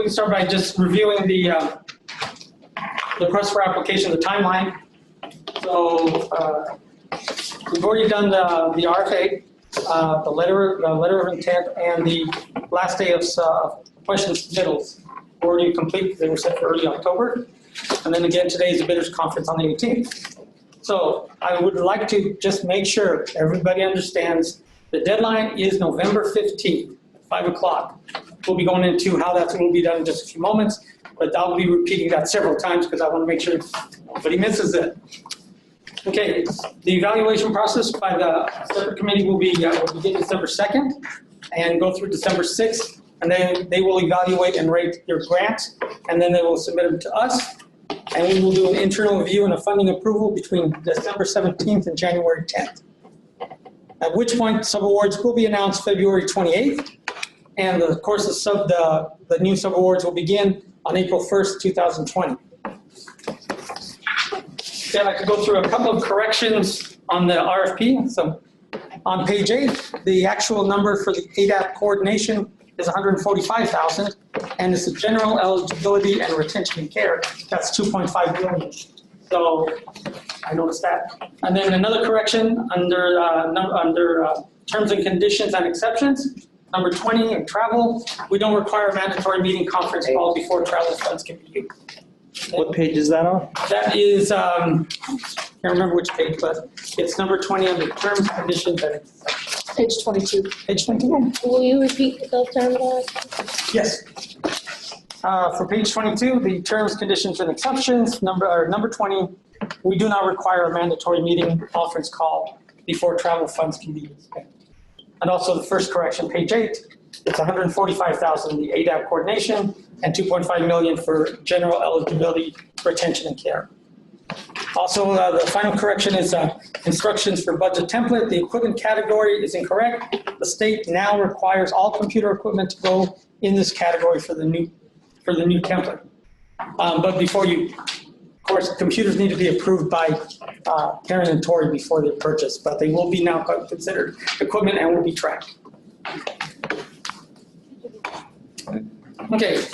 can start by just reviewing the request for application, the timeline. So we've already done the RFA, the letter of intent, and the last day of question submittals were already complete. They were set for early October. And then again, today is the bidders conference on the 18th. So I would like to just make sure everybody understands the deadline is November 15th, 5 o'clock. We'll be going into how that will be done in just a few moments, but I'll be repeating that several times because I want to make sure nobody misses it. Okay, the evaluation process by the separate committee will begin December 2nd and go through December 6th, and then they will evaluate and rate your grants, and then they will submit them to us, and we will do an internal review and a funding approval between December 17th and January 10th. At which point subawards will be announced February 28th, and of course the new subawards will begin on April 1st, 2020. Okay, I'd like to go through a couple of corrections on the RFP. So on page 8, the actual number for the ADAP coordination is $145,000, and it's the general eligibility and retention and care. That's $2.5 million. So I noticed that. And then another correction under terms and conditions and exceptions. Number 20 in travel, we don't require a mandatory meeting conference call before travel funds can be used. What page is that on? That is, I can't remember which page, but it's number 20 under terms, conditions, and exceptions. Page 22. Page 21. Will you repeat the term? Yes. For page 22, the terms, conditions, and exceptions, number 20, we do not require a mandatory meeting conference call before travel funds can be used. And also the first correction, page 8, it's $145,000 in the ADAP coordination and $2.5 million for general eligibility, retention, and care. Also, the final correction is instructions for budget template. The equipment category is incorrect. The state now requires all computer equipment to go in this category for the new template. But before you, of course, computers need to be approved by Karen and Tori before they're purchased, but they will be now considered equipment and will be tracked. Okay.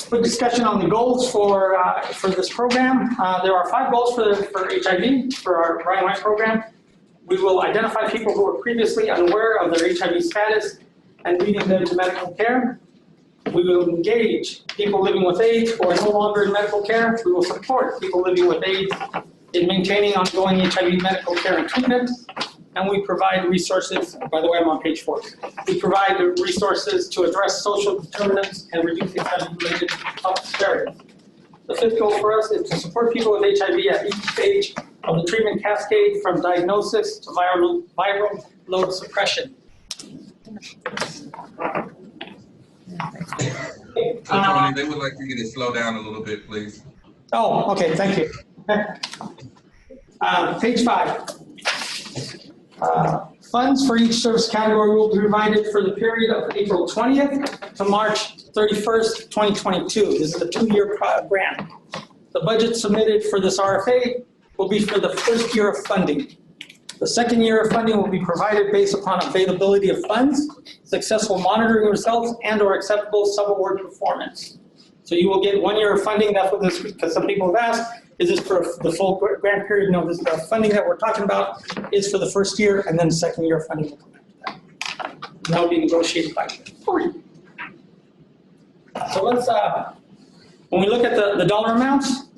Quick discussion on the goals for this program. There are 5 goals for HIV, for our Ryan White program. We will identify people who were previously unaware of their HIV status and leading them to medical care. We will engage people living with AIDS who are no longer in medical care. We will support people living with AIDS in maintaining ongoing HIV medical care and treatment. And we provide resources, by the way, I'm on page 4. We provide the resources to address social determinants and reduce HIV-related health disparities. The 5th goal for us is to support people with HIV at each stage of the treatment cascade, from diagnosis to viral load suppression. Tony, they would like for you to slow down a little bit, please. Oh, okay, thank you. Page 5. Funds for each service category will be provided for the period of April 20th to March 31st, 2022. This is a 2-year grant. The budget submitted for this RFA will be for the first year of funding. The second year of funding will be provided based upon availability of funds, successful monitoring results, and/or acceptable sub-award performance. So you will get 1 year of funding. That's what this, because some people have asked, is this for the full grant period? No, this funding that we're talking about is for the first year, and then the second year of funding will come after that. And that will be negotiated by you. So let's, when we look at the dollar amounts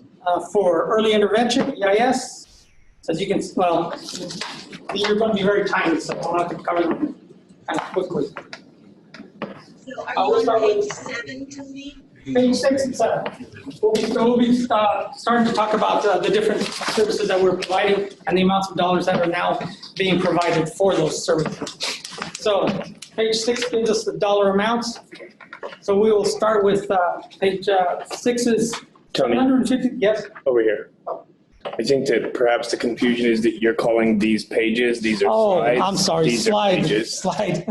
for early intervention, EIS, as you can, well, you're going to be very tiny, so I'll have to cover them kind of quickly. So are you on page 7 to me? Page 6 and 7. We'll be starting to talk about the different services that we're providing and the amounts of dollars that are now being provided for those services. So page 6 gives us the dollar amounts. So we will start with page 6 is Tony, 750. Yes. over here. I think that perhaps the confusion is that you're calling these pages. These are slides. Oh, I'm sorry. These are pages. Slide.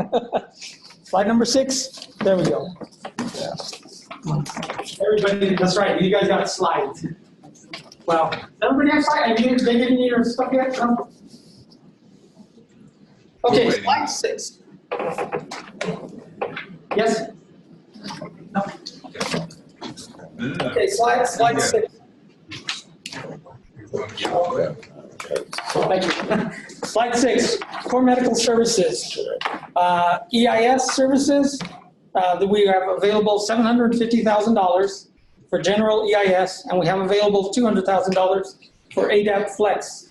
Slide number 6. There we go. Yeah. Everybody, that's right. You guys got slides. Well, everybody have slides? They didn't need your stuff yet? No? Okay, slide 6. Yes? No? Okay. Okay, slide 6. Thank you. Slide 6, core medical services. EIS services, that we have available $750,000 for general EIS, and we have available $200,000 for ADAP Flex,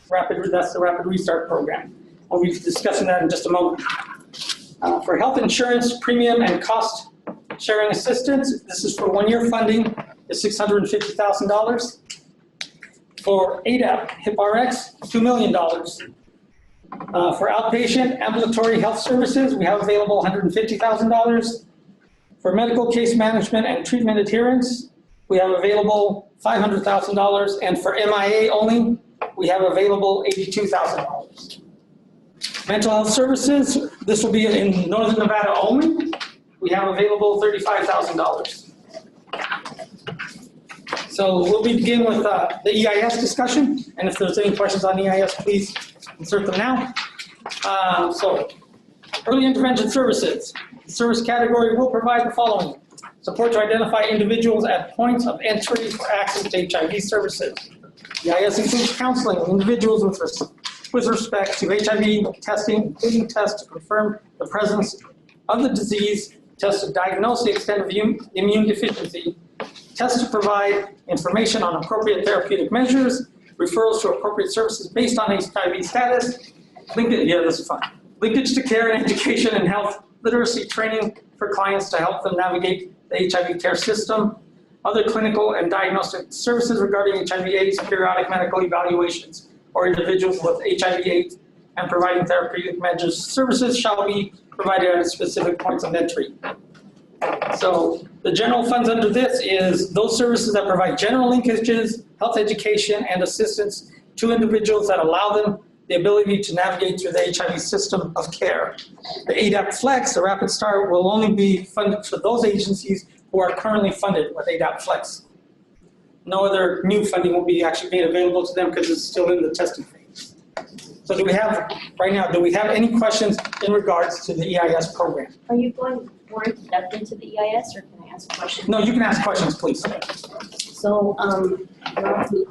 that's the Rapid Restart Program. We'll be discussing that in just a moment. For health insurance, premium and cost sharing assistance, this is for 1-year funding, is $650,000. For ADAP, HIPRX, $2 million. For outpatient ambulatory health services, we have available $150,000. For medical case management and treatment adherence, we have available $500,000. And for MIA only, we have available $82,000. Mental health services, this will be in Northern Nevada only. We have available $35,000. So we'll begin with the EIS discussion, and if there's any questions on EIS, please insert them now. So early intervention services. The service category will provide the following: support to identify individuals at points of entry for access to HIV services. EIS includes counseling of individuals with respect to HIV testing, including tests to confirm the presence of the disease, tests to diagnose the extent of immune deficiency, tests to provide information on appropriate therapeutic measures, referrals to appropriate services based on HIV status, linkage to care and education and health literacy training for clients to help them navigate the HIV care system, other clinical and diagnostic services regarding HIV/AIDS, periodic medical evaluations, or individuals with HIV/AIDS, and providing therapeutic measures services shall be provided at specific points of entry. So the general funds under this is those services that provide general linkages, health education, and assistance to individuals that allow them the ability to navigate through the HIV system of care. The ADAP Flex, the Rapid Start, will only be funded for those agencies who are currently funded with ADAP Flex. No other new funding will be actually made available to them because it's still in the testing phase. So do we have any questions in regards to the EIS program? Are you going more in depth into the EIS, or can I ask a question? No, you can ask questions, please. So, Hunter Family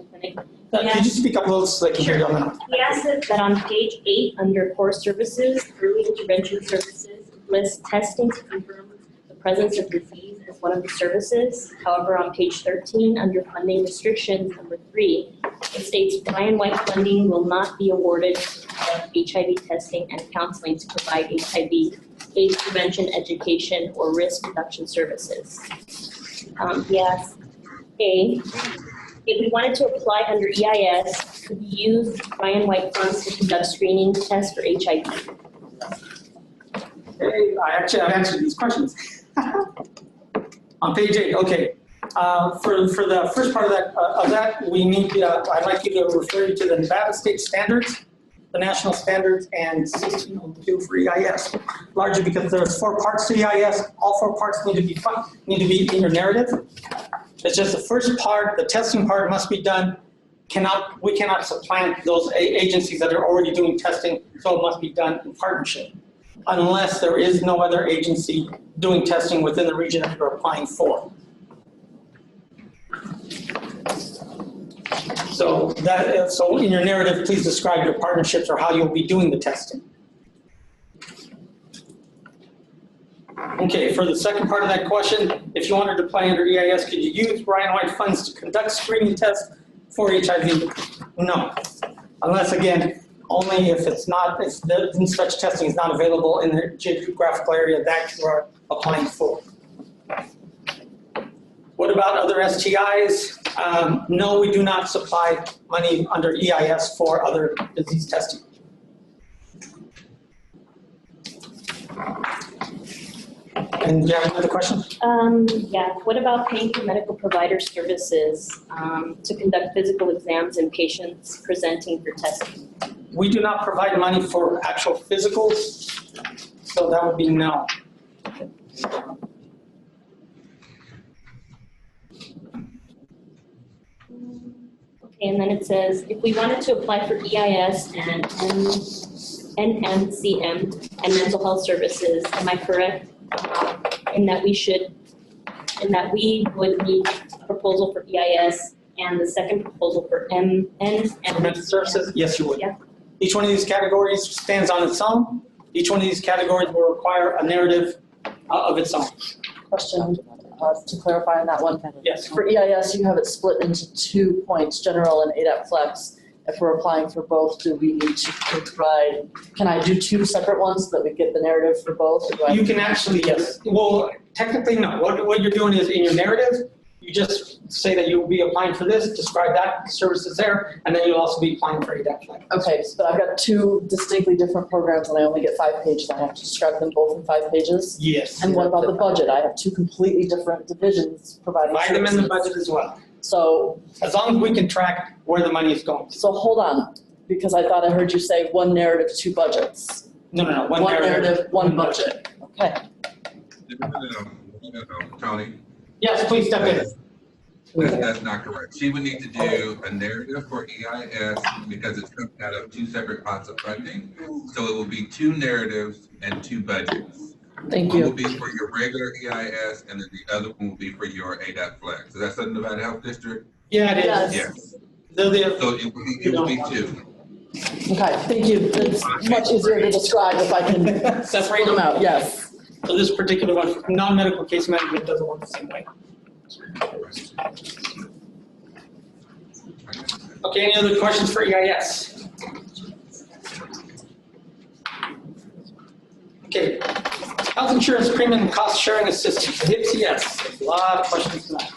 Clinic. Could you speak up a little so they can hear you on that? He asked that on page 8, under core services, early intervention services, lists testing to confirm the presence of disease as one of the services. However, on page 13, under funding restrictions, number 3, it states Ryan White funding will not be awarded for HIV testing and counseling to provide HIV/AIDS prevention, education, or risk reduction services. He asked, A, if we wanted to apply under EIS, could we use Ryan White funds to conduct screening tests for HIV? Okay, I've answered these questions. On page 8, okay. For the first part of that, we need, I'd like you to refer you to the Nevada state standards, the national standards, and 1602 for EIS. Largely because there's 4 parts to EIS. All 4 parts need to be in your narrative. It's just the first part, the testing part must be done. We cannot supplant those agencies that are already doing testing, so it must be done in partnership, unless there is no other agency doing testing within the region that you're applying for. So in your narrative, please describe your partnerships or how you'll be doing the testing. Okay, for the second part of that question, if you wanted to apply under EIS, could you use Ryan White funds to conduct screening tests for HIV? No, unless again, only if such testing is not available in the geographical area that you are applying for. What about other STIs? No, we do not supply money under EIS for other disease testing. And do you have another question? Yeah, what about paying for medical provider services to conduct physical exams in patients presenting for testing? We do not provide money for actual physicals, so that would be no. Okay, and then it says, if we wanted to apply for EIS and NMCM and mental health services, am I correct in that we should in that we would need a proposal for EIS and the second proposal for MN and Implemented services, yes, you would. Yeah. Each one of these categories stands on its own. Each one of these categories will require a narrative of its own. Question, to clarify on that one. Yes. For EIS, you have it split into 2 points, general and ADAP flex. If we're applying for both, do we need to provide, can I do 2 separate ones so that we get the narrative for both? Or do I- You can actually, yes, well, technically, no. What you're doing is in your narrative, you just say that you'll be applying for this, describe that services there, and then you'll also be applying for ADAP flex. Okay, but I've got 2 distinctly different programs and I only get 5 pages. I have to describe them both in 5 pages? Yes. And what about the budget? I have 2 completely different divisions providing Provide them in the services. budget as well, So as long as we can track where the money is going. So hold on, because I thought I heard you say 1 narrative, 2 budgets. No, One narrative, 1 budget. Okay. No, Tony, Yes, please step in. that's not correct. She would need to do a narrative for EIS because it's coming out of 2 separate pots of funding. So it will be 2 narratives and 2 budgets. Thank One will you. be for your regular EIS and then the other one will be for your ADAP flex. Is that something about the health district? Yeah, it Yes. is. Yes. The- So it will be 2. Okay, thank you. It's much easier to describe if I can separate them out, yes. So this particular one, non-medical case management doesn't work the same way. Okay, any other questions for EIS? Okay, health insurance premium and cost sharing assistance, HIPCS, a lot of questions tonight.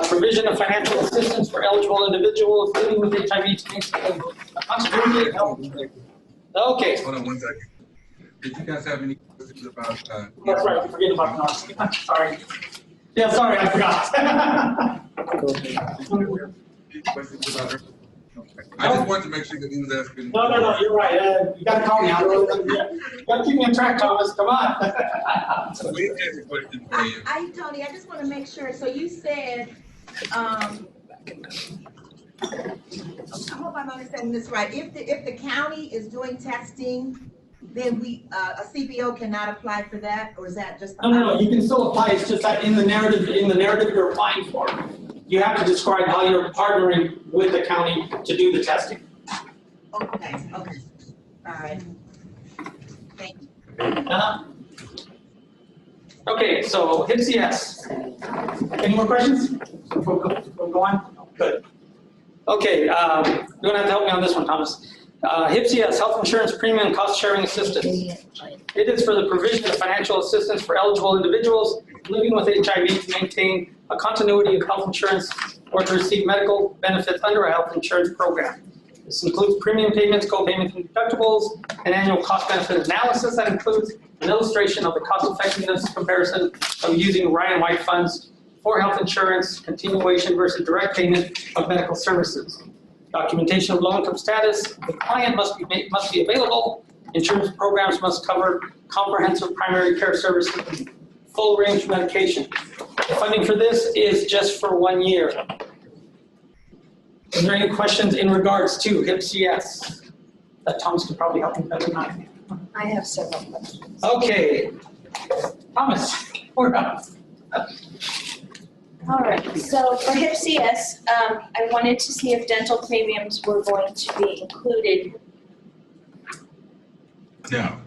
Provision of financial assistance for eligible individuals living with HIV to maintain a continuity of health. Okay, Hold on 1 second. Did you guys have any questions about, that's right, forget about NARS, sorry. Yeah, sorry, I forgot. questions about her? I just wanted to make sure that he was asking. No, you're right. You gotta call me out. You gotta keep me on track, Thomas. Come on. We have a question for you. Tony, I just want to make sure, so you said, I hope I'm understanding this right. If the county is doing testing, then a CBO cannot apply for that, or is that just? No. You can still apply. It's just that in the narrative you're applying for, you have to describe how you're partnering with the county to do the testing. Okay, all right. Thank you. Okay, so HIPCS. Any more questions? We'll go on? Good. Okay, you're gonna have to help me on this one, Thomas. HIPCS, Health Insurance Premium Cost Sharing Assistance. It is for the provision of financial assistance for eligible individuals living with HIV to maintain a continuity of health insurance or to receive medical benefits under a health insurance program. This includes premium payments, co-payments, and deductibles, an annual cost-benefit analysis that includes an illustration of the cost-effectiveness comparison of using Ryan White funds for health insurance, continuation versus direct payment of medical services. Documentation of low-income status, the client must be available. Insurance programs must cover comprehensive primary care services and full range medication. The funding for this is just for 1 year. Is there any questions in regards to HIPCS? That Thomas could probably help me better than I can. I have several questions. Okay, Thomas, we're up. All right, so for HIPCS, I wanted to see if dental premiums were going to be included. No.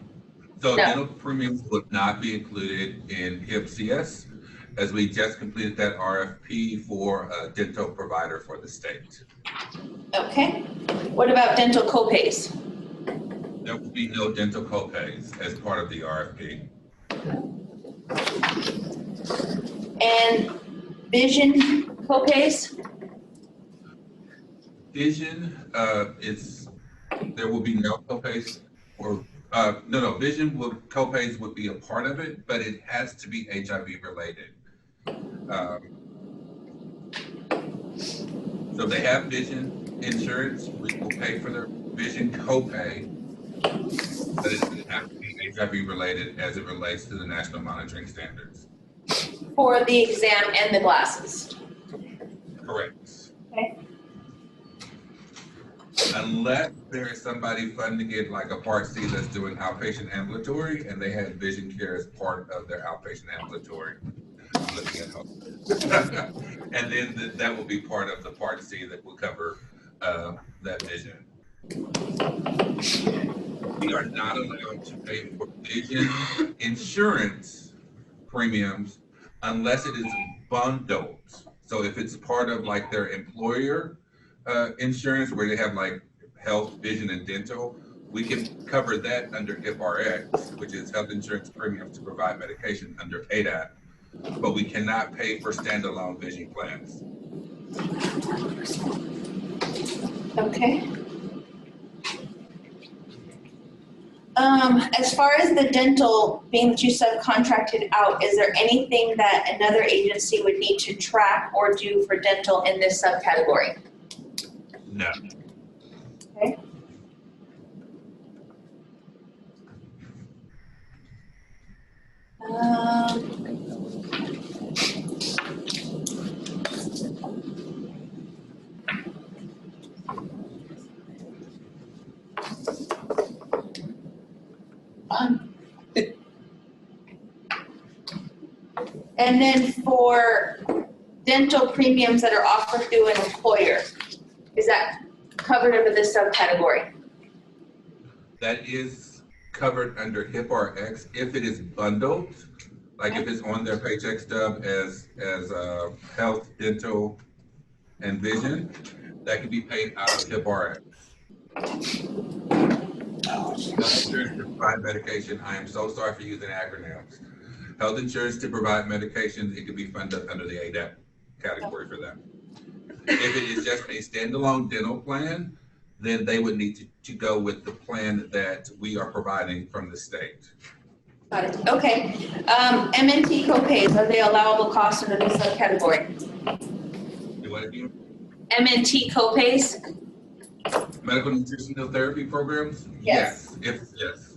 So No. dental premiums would not be included in HIPCS, as we just completed that RFP for a dental provider for the state. Okay. What about dental copays? There will be no dental copays as part of the RFP. And vision copays? Vision, there will be no copays or, vision copays would be a part of it, but it has to be HIV related. So they have vision insurance, we will pay for their vision copay, but it doesn't have to be HIV related as it relates to the national monitoring standards. For the exam and the glasses? Correct. Okay. Unless there is somebody funding it like a Part C that's doing outpatient ambulatory and they have vision care as part of their outpatient ambulatory. I'm looking at home. And then that will be part of the Part C that will cover that vision. We are not allowed to pay for vision insurance premiums unless it is bundled. So if it's part of like their employer insurance where they have like health, vision, and dental, we can cover that under HIPRX, which is health insurance premiums to provide medication under ADAP, but we cannot pay for standalone vision plans. Okay. As far as the dental, being that you subcontracted out, is there anything that another agency would need to track or do for dental in this subcategory? No. Okay. And then for dental premiums that are offered through an employer, is that covered under this subcategory? That is covered under HIPRX if it is bundled, like if it's on their paycheck stub as health, dental, and vision, that can be paid out of HIPRX. Health insurance to provide medication. I am so sorry for using acronyms. Health insurance to provide medication, it could be funded under the ADAP category for that. If it is just a standalone dental plan, then they would need to go with the plan that we are providing from the state. Got it. Okay. MNT copays, are they allowable costs under this subcategory? Do what again? MNT copays? Medical nutritional therapy programs? Yes. Yes.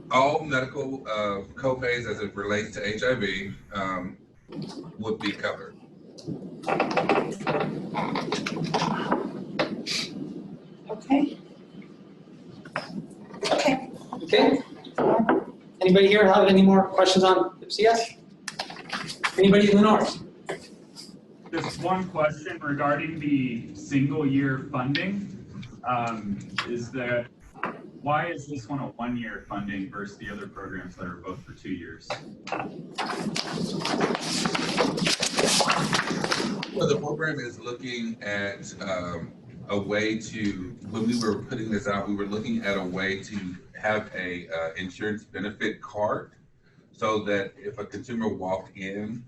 All medical copays as it relates to HIV would be covered. Okay. Okay. Anybody here have any more questions on FCS? Anybody in the north? Just one question regarding the single year funding. Why is this one a 1 year funding versus the other programs that are both for 2 years? Well, the program is looking at a way to, when we were putting this out, we were looking at a way to have a insurance benefit card so that if a consumer walked in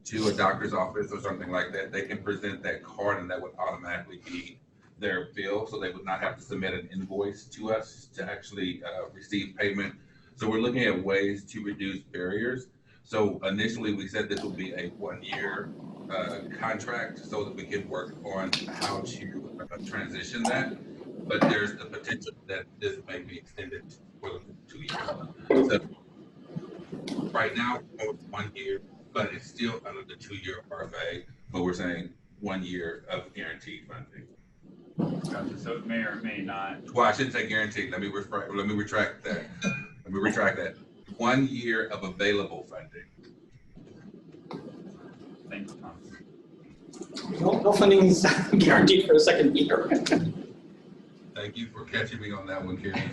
to a doctor's office or something like that, they can present that card and that would automatically be their bill, so they would not have to submit an invoice to us to actually receive payment. So we're looking at ways to reduce barriers. So initially we said this will be a 1 year contract so that we can work on how to transition that. But there's the potential that this may be extended for the 2 years. So right now, it's 1 year, but it's still under the 2 year RFA, but we're saying 1 year of guaranteed funding. Gotcha. So it may or may not. Well, I shouldn't say guaranteed. Let me retract that. 1 year of available funding. Thank you, Tom. No funding is guaranteed for the second year. Thank you for catching me on that one, Karen.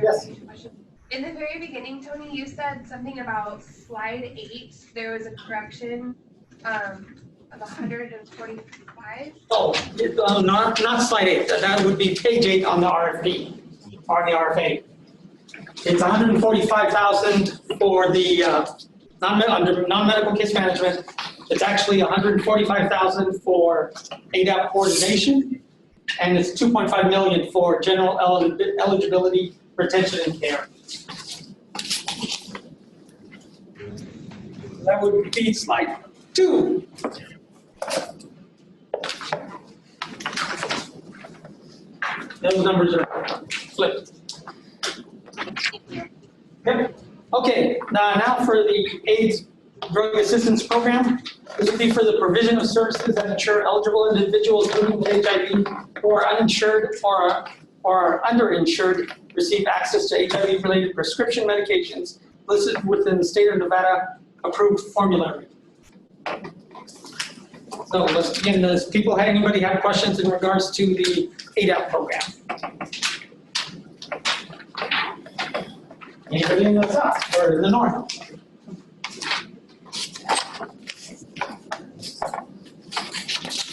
Yes. In the very beginning, Tony, you said something about slide 8. There was a correction of 145. Oh, not slide 8. That would be page 8 on the RFP, or the RFA. It's 145,000 for the under non-medical case management. It's actually 145,000 for ADAP coordination, and it's 2.5 million for general eligibility, retention, and care. That would be slide 2. Those numbers are flipped. Okay, now for the AIDS Drug Assistance Program. This would be for the provision of services that ensure eligible individuals living with HIV who are uninsured or or are underinsured receive access to HIV-related prescription medications listed within the state of Nevada approved formulary. So let's begin. Does anybody have questions in regards to the ADAP program? Anybody in the south or in the north?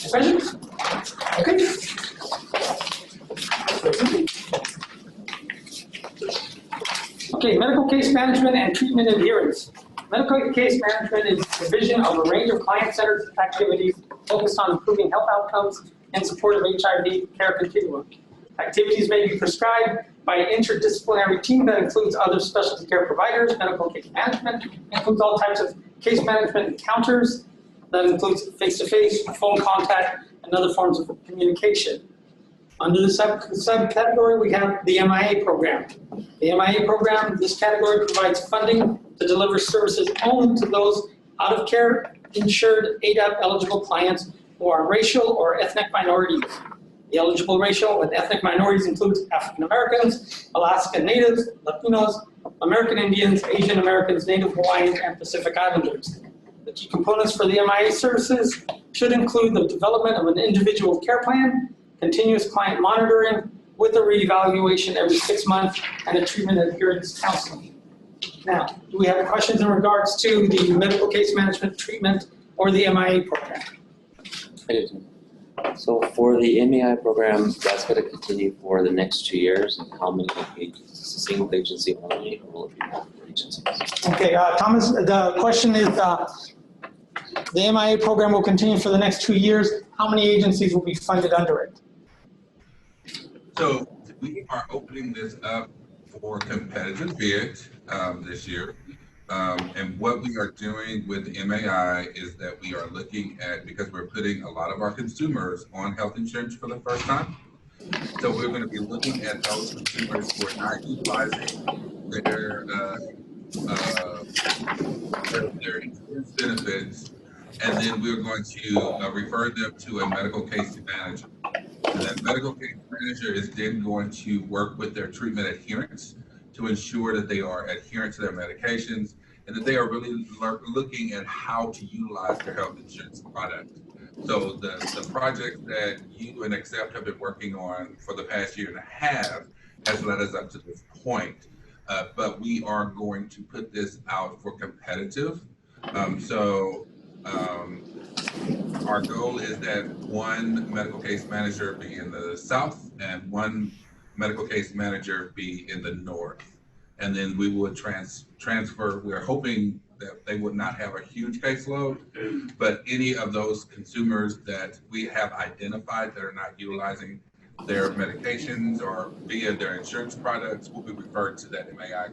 Questions? Okay. Okay, medical case management and treatment adherence. Medical case management is the division of a range of client-centered activities focused on improving health outcomes in support of HIV care continuum. Activities may be prescribed by an interdisciplinary team that includes other specialty care providers. Medical case management includes all types of case management encounters. That includes face-to-face, phone contact, and other forms of communication. Under the subcategory, we have the MIA program. The MIA program, this category provides funding to deliver services only to those out-of-care insured ADAP eligible clients who are racial or ethnic minorities. The eligible racial with ethnic minorities includes African Americans, Alaska Natives, Latinos, American Indians, Asian Americans, Native Hawaiians, and Pacific Islanders. The key components for the MIA services should include the development of an individual care plan, continuous client monitoring with a reevaluation every 6 months, and a treatment adherence counseling. Now, do we have questions in regards to the medical case management treatment or the MIA program? I do. So for the MAI program, that's going to continue for the next 2 years, and how many agencies? Is it a single agency only, or will it be multiple agencies? Okay, Thomas, the question is, the MIA program will continue for the next 2 years. How many agencies will be funded under it? So we are opening this up for competitive bid this year. And what we are doing with the MAI is that we are looking at, because we're putting a lot of our consumers on health insurance for the first time. So we're going to be looking at those consumers who are not utilizing their insurance benefits, and then we're going to refer them to a medical case manager. And that medical case manager is then going to work with their treatment adherence to ensure that they are adherent to their medications and that they are really looking at how to utilize their health insurance product. So the project that you and Accept have been working on for the past year and a half has led us up to this point. But we are going to put this out for competitive. Our goal is that one medical case manager be in the south and one medical case manager be in the north. And then we would transfer. We're hoping that they would not have a huge caseload, but any of those consumers that we have identified that are not utilizing their medications or via their insurance products will be referred to that MAI.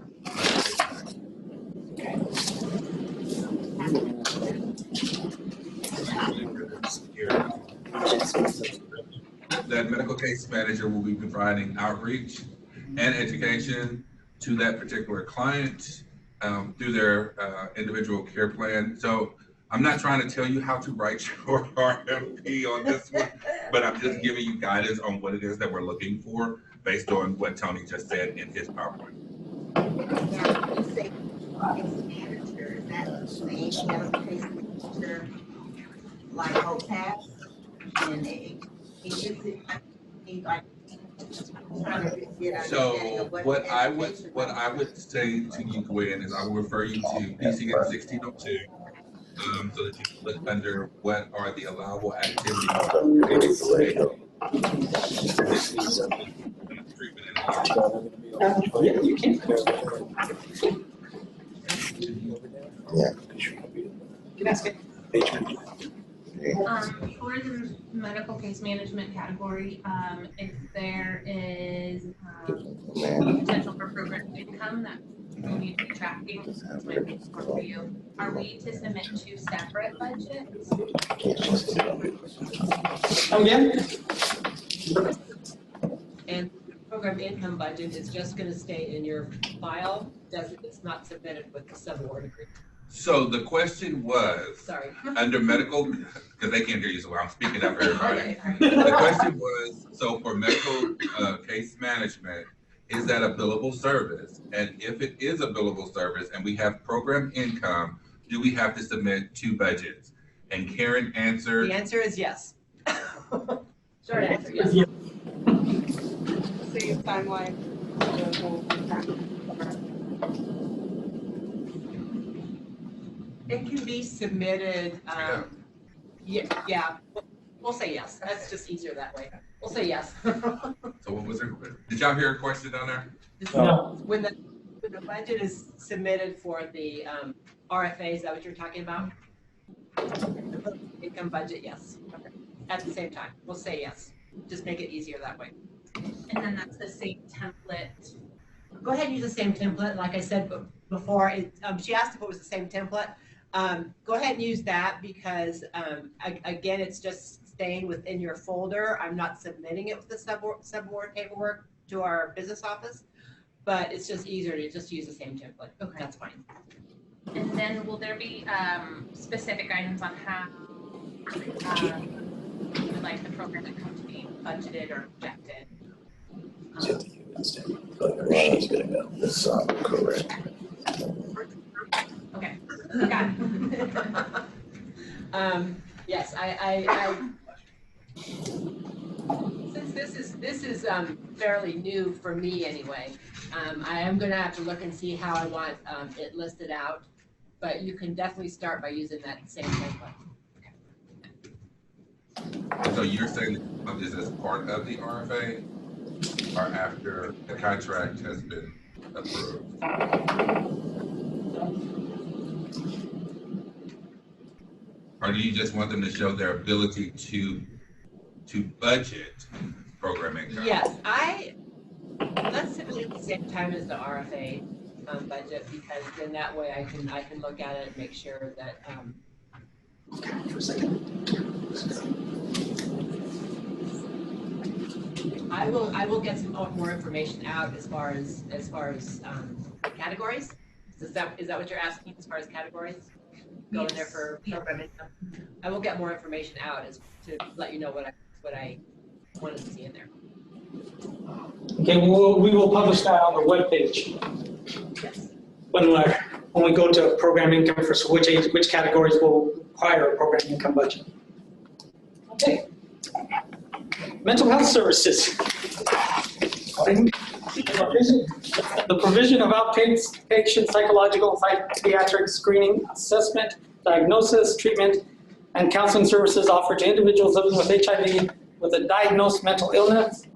That medical case manager will be providing outreach and education to that particular client through their individual care plan. So I'm not trying to tell you how to write your RFP on this one, but I'm just giving you guidance on what it is that we're looking for based on what Tony just said in his PowerPoint. Now, you say case manager, is that the same medical case manager like OPAP? And so what I would say to you, Gwen, is I will refer you to PCN 1602 so that you can look under what are the allowable activities. Yeah, you can. Yeah. You can ask it. For the medical case management category, if there is potential for program income that we need to be tracking, this might be more for you. Are we to submit 2 separate budgets? Again? And program income budget is just going to stay in your file. It's not submitted with the sub-award agreement. So the question was, Sorry. under medical, because they can't hear you, so I'm speaking up for everybody. The question was, so for medical case case management, is that a billable service? And if it is a billable service and we have program income, do we have to submit 2 budgets? And Karen answered. The answer is yes. Short answer, yes. Same timeline. It can be submitted, yeah, we'll say yes. That's just easier that way. We'll say yes. So what was it? Did y'all hear a question down there? No. When the budget is submitted for the RFA, is that what you're talking about? The income budget, yes. Okay. At the same time, we'll say yes. Just make it easier that way. And then that's the same template. Go ahead and use the same template. Like I said before, she asked if it was the same template. Go ahead and use that because, again, it's just staying within your folder. I'm not submitting it with the subaward paperwork to our business office, but it's just easier to just use the same template. Okay. That's fine. And then will there be specific items on how you would like the program income to be budgeted or projected? She's gonna go. This correct. Okay, got it. Yes, I since this is fairly new for me anyway, I am gonna have to look and see how I want it listed out, but you can definitely start by using that same template. So you're saying that this is part of the RFA or after the contract has been approved? Or do you just want them to show their ability to budget program income? Yes, let's submit at the same time as the RFA budget because then that way I can look at it and make sure that For a second. I will get some more information out as far as categories. Is that what you're asking as far as categories? Go in there for program income. I will get more information out as to let you know what I wanted to see in there. Okay, we will publish that on the webpage. Yes. When we go to program income for which categories will require a program income budget. Okay. Mental health services. The provision of outpatient psychological and psychiatric screening, assessment, diagnosis, treatment, and counseling services offered to individuals living with HIV with a diagnosed mental illness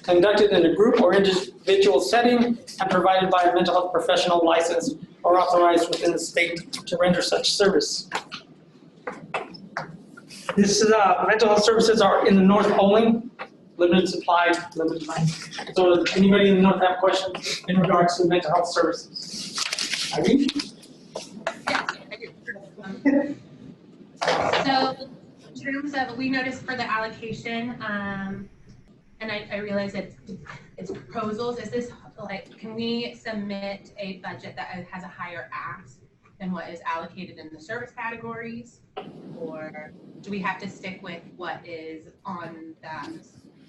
conducted in a group or individual setting and provided by a mental health professional licensed or authorized within the state to render such service. This is, mental health services are in the north only, limited supply, limited time. So does anybody in the north have questions in regards to mental health services? Irene? Yes, I do. So in terms of, we noticed for the allocation, and I realize it's proposals, is this like, can we submit a budget that has a higher ask than what is allocated in the service categories? Or do we have to stick with what is on that,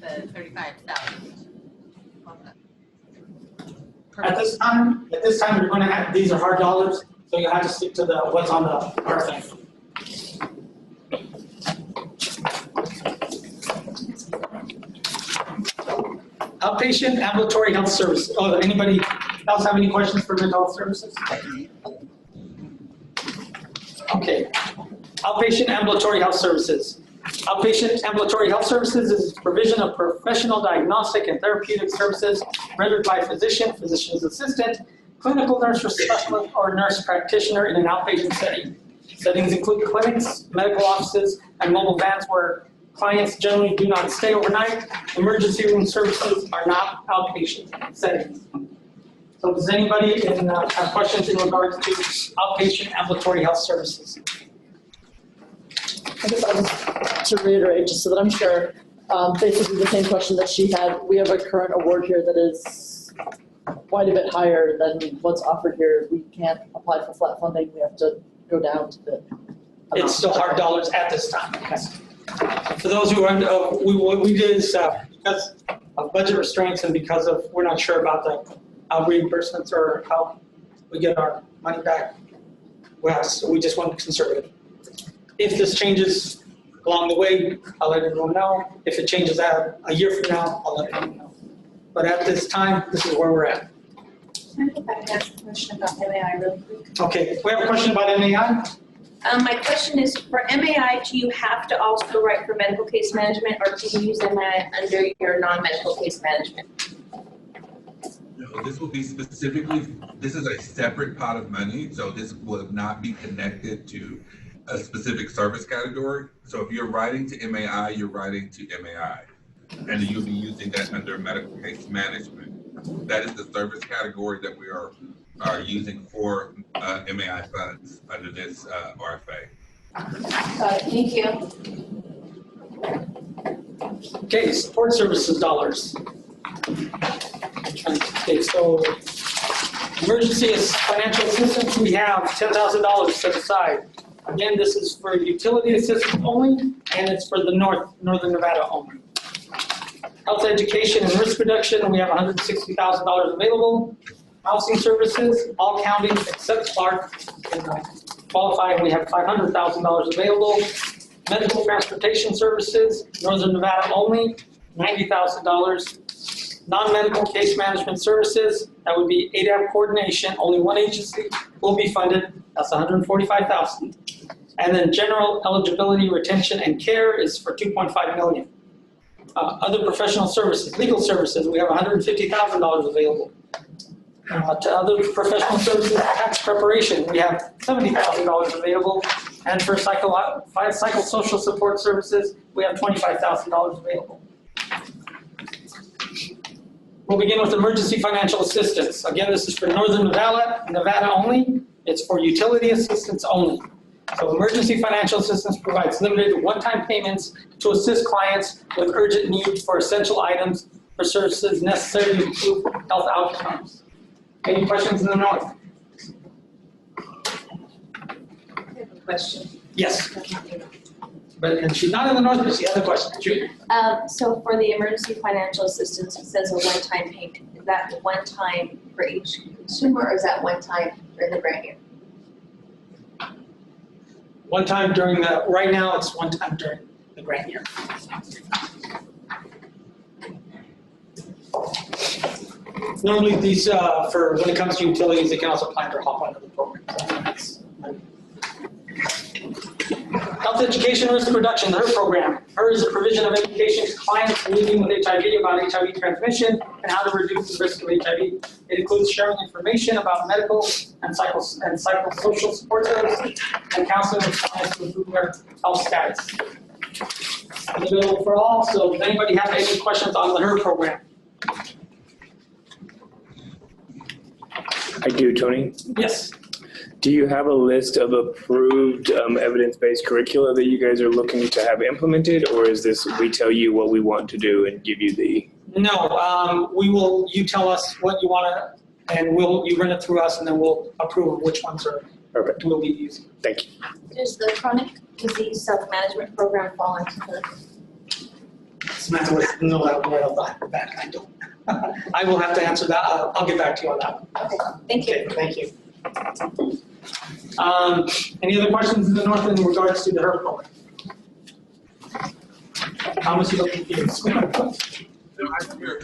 the 35,000? At this time, you're going to have, these are hard dollars, so you have to stick to what's on the RFA. Outpatient ambulatory health service. Oh, anybody else have any questions for mental health services? Okay. Outpatient ambulatory health services. Outpatient ambulatory health services is provision of professional diagnostic and therapeutic services rendered by physician, physician's assistant, clinical nurse specialist, or nurse practitioner in an outpatient setting. Settings include clinics, medical offices, and mobile vans where clients generally do not stay overnight. Emergency room services are not outpatient settings. So does anybody have questions in regards to outpatient ambulatory health services? I guess I'll just, to reiterate, just so that I'm sure, basically the same question that she had. We have a current award here that is quite a bit higher than what's offered here. We can't apply for flat funding. We have to go down to the amount. It's still hard dollars at this time. Okay. For those who are, what we did is because of budget restraints and because of, we're not sure about the reimbursements or how we get our money back. Well, so we just want to conserve it. If this changes along the way, I'll let everyone know. If it changes out a year from now, I'll let everyone know. But at this time, this is where we're at. Can I go back and ask a question about MAI really quick? Okay, we have a question about MAI? My question is, for MAI, do you have to also write for medical case management, or can you use MAI under your non-medical case management? No, this will be specifically, this is a separate pot of money, so this will not be connected to a specific service category. So if you're writing to MAI, you're writing to MAI, and you'll be using that under medical case management. That is the service category that we are using for MAI funds under this RFA. Got it, thank you. Okay, support services dollars. Okay, so emergency financial assistance, we have $10,000 set aside. Again, this is for utility assistance only, and it's for the Northern Nevada only. Health education and risk reduction, we have $160,000 available. Housing services, all counties except Clark can qualify, we have $500,000 available. Medical transportation services, Northern Nevada only, $90,000. Non-medical case management services, that would be ADAP coordination, only one agency will be funded, that's $145,000. And then general eligibility, retention, and care is for $2.5 million. Other professional services, legal services, we have $150,000 available. To other professional services, tax preparation, we have $70,000 available. And for psychosocial support services, we have $25,000 available. We'll begin with emergency financial assistance. Again, this is for Northern Nevada only. It's for utility assistance only. So emergency financial assistance provides limited one-time payments to assist clients with urgent needs for essential items for services necessary to improve health outcomes. Any questions in the north? I have a question. Yes. And she's not in the north, but she has a question. Judy? So for the emergency financial assistance, it says a one-time payment. Is that one time for each consumer, or is that one time for the grant year? One time during right now it's one time during the grant year. Normally these, for when it comes to utilities, they can also plan to hop onto the program. Health education risk reduction, the HER program. HER is a provision of education to clients living with HIV about HIV transmission and how to reduce the risk of HIV. It includes sharing information about medical and psychosocial support services and counseling with clients to improve their health status. It's available for all, so if anybody have any questions on the HER program? I do, Tony. Yes. Do you have a list of approved evidence-based curricula that you guys are looking to have implemented, or is this we tell you what we want to do and give you the? No, you tell us what you want to, and you run it through us, and then we'll approve which ones are Perfect. we'll be using. Thank you. Does the chronic disease self-management program fall into the? Samantha was no that right off the back. I don't. I will have to answer that. I'll get back to you on that. Okay, thank you. Okay, thank you. Any other questions in the north in regards to the HER program? Thomas, you look confused. No,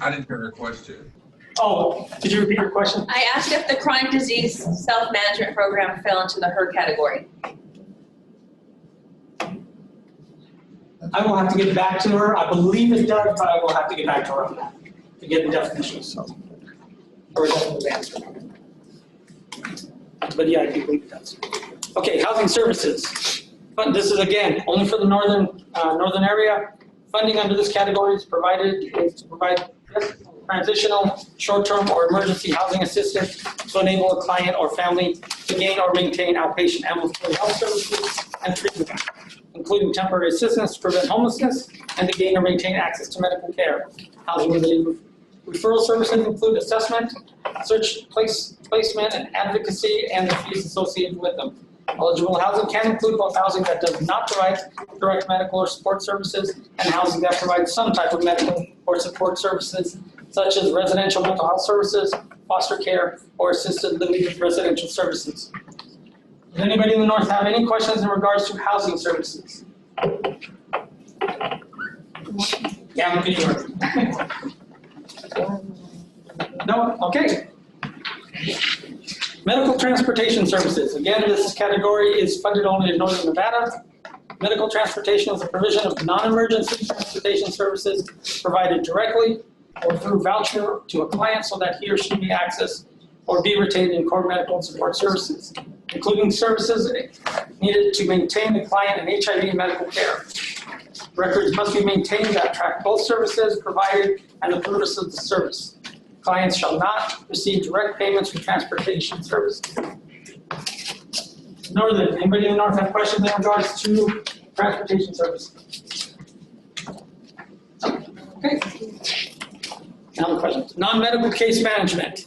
I didn't hear her question. Oh, did you repeat your question? I asked if the chronic disease self-management program fell into the HER category. I will have to get back to her. I believe it does, but I will have to get back to her on that to get the definitions. Or a definitive answer. But yeah, I do believe it does. Okay, housing services. But this is again only for the northern area. Funding under this category is to provide transitional, short-term, or emergency housing assistance to enable a client or family to gain or maintain outpatient ambulatory health services and treatment, including temporary assistance to prevent homelessness and to gain or maintain access to medical care. Housing-related referral services include assessment, search, placement, and advocacy, and the fees associated with them. Eligible housing can include both housing that does not provide direct medical or support services and housing that provides some type of medical or support services, such as residential mental health services, foster care, or assisted living residential services. Does anybody in the north have any questions in regards to housing services? Yeah, I'm kidding. No? Okay. Medical transportation services. Again, this category is funded only in Northern Nevada. Medical transportation is a provision of non-emergency transportation services provided directly or through voucher to a client so that he or she may access or be retained in core medical and support services, including services needed to maintain the client in HIV medical care. Records must be maintained that track both services provided and the purpose of the service. Clients shall not receive direct payments for transportation services. Northern, anybody in the north have questions in regards to transportation services? Okay. Now the questions. Non-medical case management.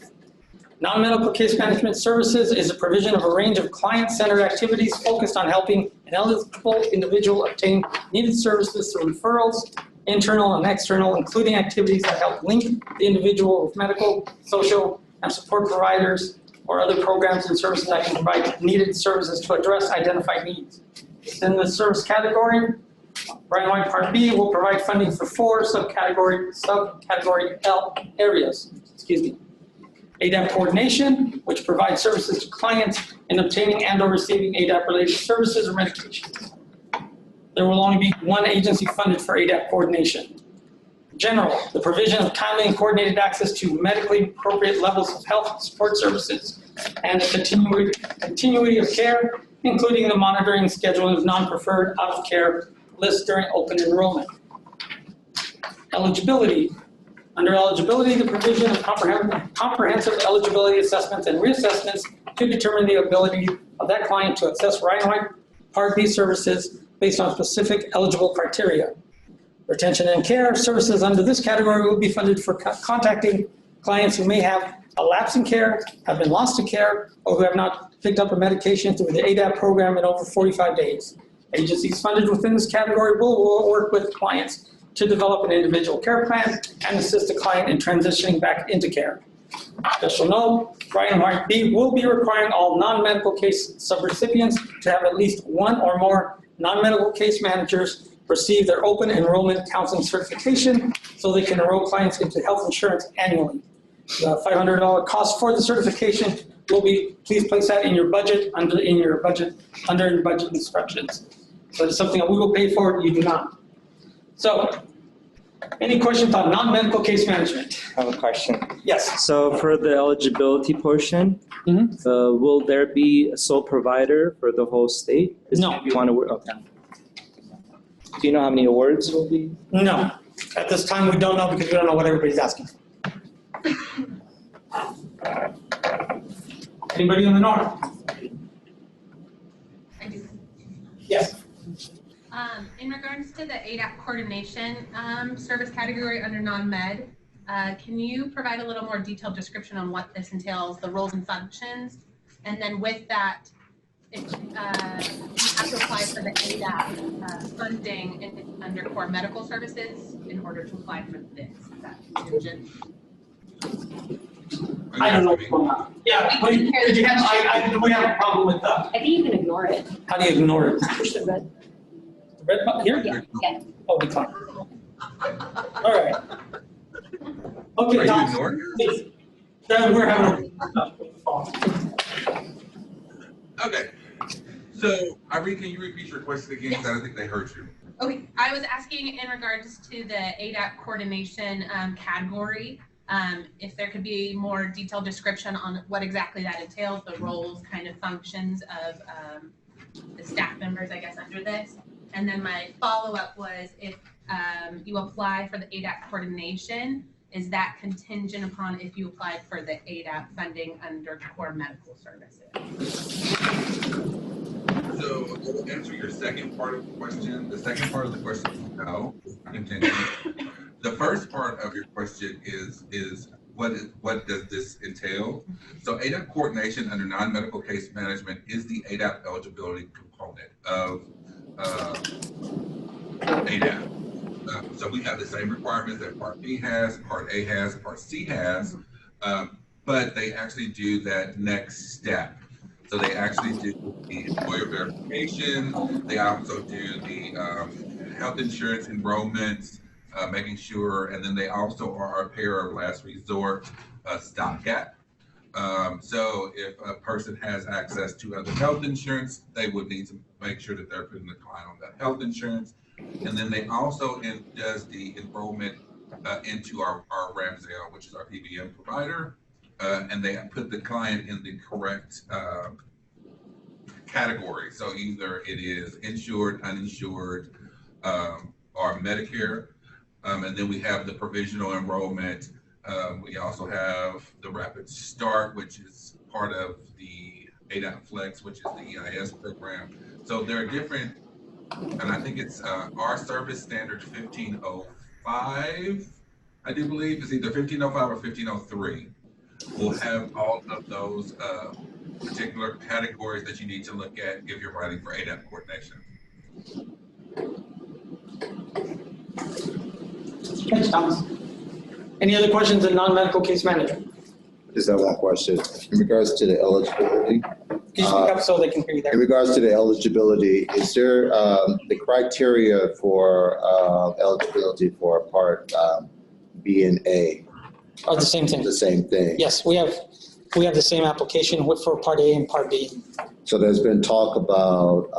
Non-medical case management services is a provision of a range of client-centered activities focused on helping an eligible individual obtain needed services through referrals, internal and external, including activities that help link the individual with medical, social, and support providers or other programs and services that can provide needed services to address identified needs. Within the service category, Brian White Part B will provide funding for 4 subcategory L areas. ADAP coordination, which provides services to clients in obtaining and or receiving ADAP-related services or medications. There will only be one agency funded for ADAP coordination. General, the provision of timely and coordinated access to medically appropriate levels of health support services and the continuity of care, including the monitoring and scheduling of non-preferred out-of-care lists during open enrollment. Eligibility. Under eligibility, the provision of comprehensive eligibility assessments and reassessments to determine the ability of that client to access Ryan White Part B services based on specific eligible criteria. Retention and care services under this category will be funded for contacting clients who may have a lapse in care, have been lost to care, or who have not picked up a medication through the ADAP program in over 45 days. Agencies funded within this category will work with clients to develop an individual care plan and assist the client in transitioning back into care. Special note, Ryan White B will be requiring all non-medical case subrecipients to have at least one or more non-medical case managers receive their open enrollment counseling certification so they can enroll clients into health insurance annually. The $500 cost for the certification will be, please place that in your budget, under your budget instructions. So it's something that we will pay for, you do not. So, any questions on non-medical case management? I have a question. Yes. So for the eligibility portion, will there be a sole provider for the whole state? No. You want to work? Okay. Do you know how many awards will be? No. At this time, we don't know because we don't know what everybody's asking. Anybody in the north? I do. Yes. In regards to the ADAP coordination service category under non-med, can you provide a little more detailed description on what this entails, the roles and functions? And then with that, if you have to apply for the ADAP funding under core medical services in order to apply for this. Is that contingent? I don't know what's going on. Yeah, but we have a problem with that. I think you can ignore it. How do you ignore it? Push the red. The red button here? Yeah. Oh, decline. All right. Okay, Are you Tom, ignoring please. We're having a Okay. So, Irene, can you repeat your question again? Yes. Because I don't think they heard you. Okay, I was asking in regards to the ADAP coordination category, if there could be more detailed description on what exactly that entails, the roles, kind of functions of the staff members, I guess, under this. And then my follow-up was if you apply for the ADAP coordination, is that contingent upon if you applied for the ADAP funding under core medical services? So, to answer your second part of the question, the second part of the question is no, contingent. The first part of your question is what does this entail? So ADAP coordination under non-medical case management is the ADAP eligibility component of ADAP. So we have the same requirements that Part B has, Part A has, Part C has, but they actually do that next step. So they actually do the employer verification. They also do the health insurance enrollments, making sure, and then they also are a payer of last resort stopgap. So if a person has access to other health insurance, they would need to make sure that they're putting the client on that health insurance. And then they also does the enrollment into our Ramsdale, which is our PBM provider, and they put the client in the correct category. So either it is insured, uninsured, or Medicare. And then we have the provisional enrollment. We also have the Rapid Start, which is part of the ADAP Flex, which is the EIS program. So there are different, and I think it's our service standard 1505, I do believe. It's either 1505 or 1503. We'll have all of those particular categories that you need to look at if you're writing for ADAP coordination. Thanks, Thomas. Any other questions in non-medical case management? Just have one question. In regards to the eligibility. Can you speak up so they can hear you there? In regards to the eligibility, is there the criteria for eligibility for Part B and A? Are the same thing. The same thing? Yes, we have the same application for Part A and Part B. So there's been talk about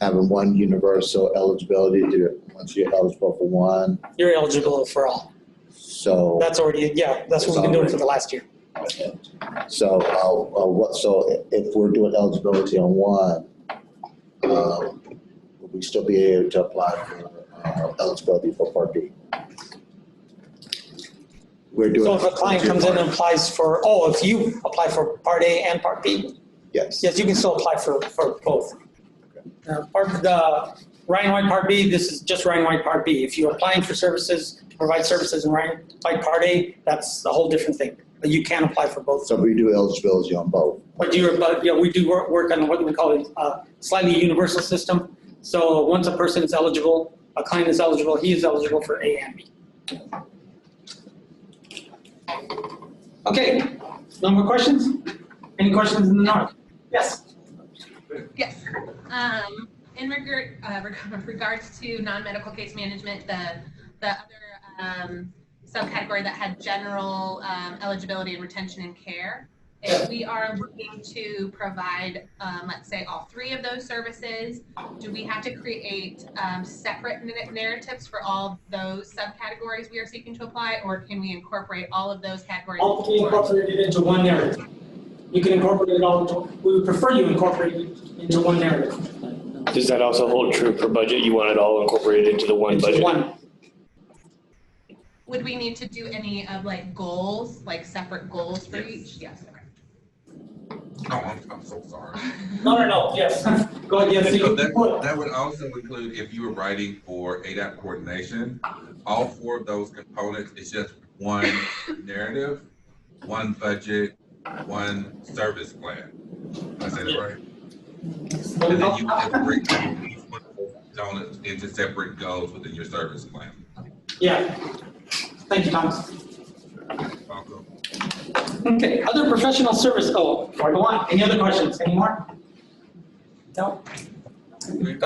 having one universal eligibility to, once you're eligible for one. You're eligible for all. So that's already, that's what we've been doing for the last year. Okay. So so if we're doing eligibility on one, will we still be able to apply for eligibility for Part B? So if a client comes in and applies for, if you apply for Part A and Part B? Yes. Yes, you can still apply for both. Part of the Ryan White Part B, this is just Ryan White Part B. If you're applying for services, to provide services in Ryan White Part A, that's a whole different thing. But you can apply for both. So we do eligibility on both? But we do work on what we call a slightly universal system. So once a person is eligible, a client is eligible, he is eligible for A and B. Okay, no more questions? Any questions in the north? Yes. Yes. In regards to non-medical case management, the other subcategory that had general eligibility and retention and care, if we are looking to provide, let's say, all three of those services, do we have to create separate narratives for all those subcategories we are seeking to apply, or can we incorporate all of those categories? All can be incorporated into one narrative. You can incorporate it all we would prefer you incorporate it into one narrative. Does that also hold true for budget? You want it all incorporated into the one budget? One. Would we need to do any of goals, separate goals for each? Yes. Okay. Oh, I'm so sorry. No, yes. Go ahead, yes. So that would also include, if you were writing for ADAP coordination, all four of those components is just one narrative, one budget, one service plan. Did I say that right? And then you can break each one of those components into separate goals within your service plan. Yeah. Thank you, Thomas. Welcome. Okay, other professional service, before I go on, any other questions? Any more? No? Thank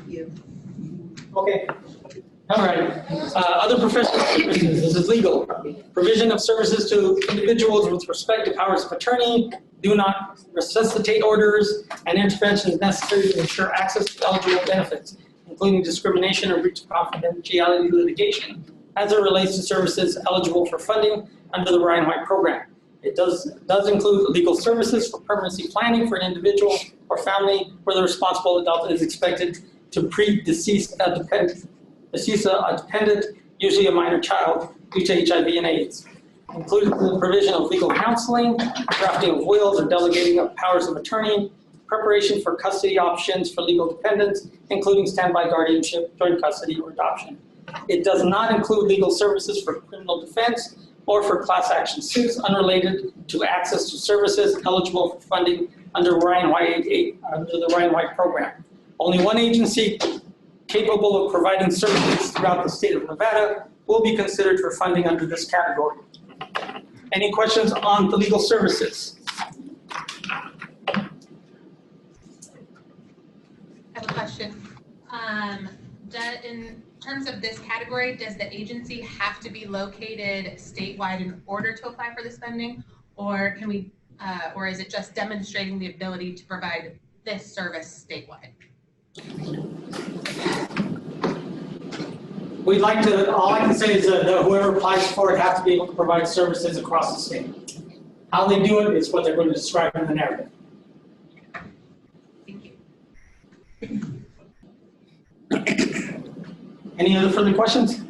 you. Okay. All right. Other professional services, this is legal. Provision of services to individuals with respect to powers of attorney, do not resuscitate orders, and interventions necessary to ensure access to eligible benefits, including discrimination or breach of confidentiality litigation, as it relates to services eligible for funding under the Ryan White program. It does include legal services for permanency planning for an individual or family where the responsible adult is expected to predecease a dependent, usually a minor child, due to HIV and AIDS. Included the provision of legal counseling, drafting of wills or delegating of powers of attorney, preparation for custody options for legal dependents, including standby guardianship, joint custody, or adoption. It does not include legal services for criminal defense or for class action suits unrelated to access to services eligible for funding under the Ryan White program. Only one agency capable of providing services throughout the state of Nevada will be considered for funding under this category. Any questions on the legal services? I have a question. In terms of this category, does the agency have to be located statewide in order to apply for this funding? Or can we, or is it just demonstrating the ability to provide this service statewide? We'd like to, all I can say is that whoever applies for it has to be able to provide services across the state. How they do it is what they're going to describe in the narrative. Thank you. Any other further questions?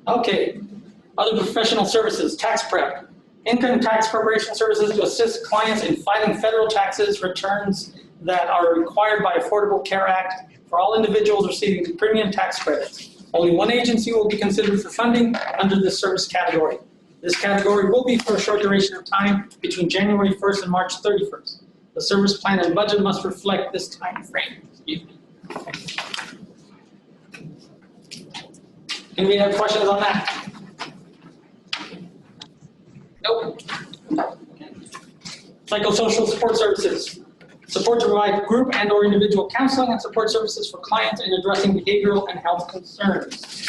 Okay. Other professional services, tax prep. Income tax preparation services to assist clients in filing federal taxes returns that are required by Affordable Care Act for all individuals receiving premium tax credits. Only one agency will be considered for funding under this service category. This category will be for a short duration of time between January 1st and March 31st. The service plan and budget must reflect this time frame. Anybody have questions on that? Nope. Psychosocial support services. Support to provide group and or individual counseling and support services for clients in addressing behavioral and health concerns.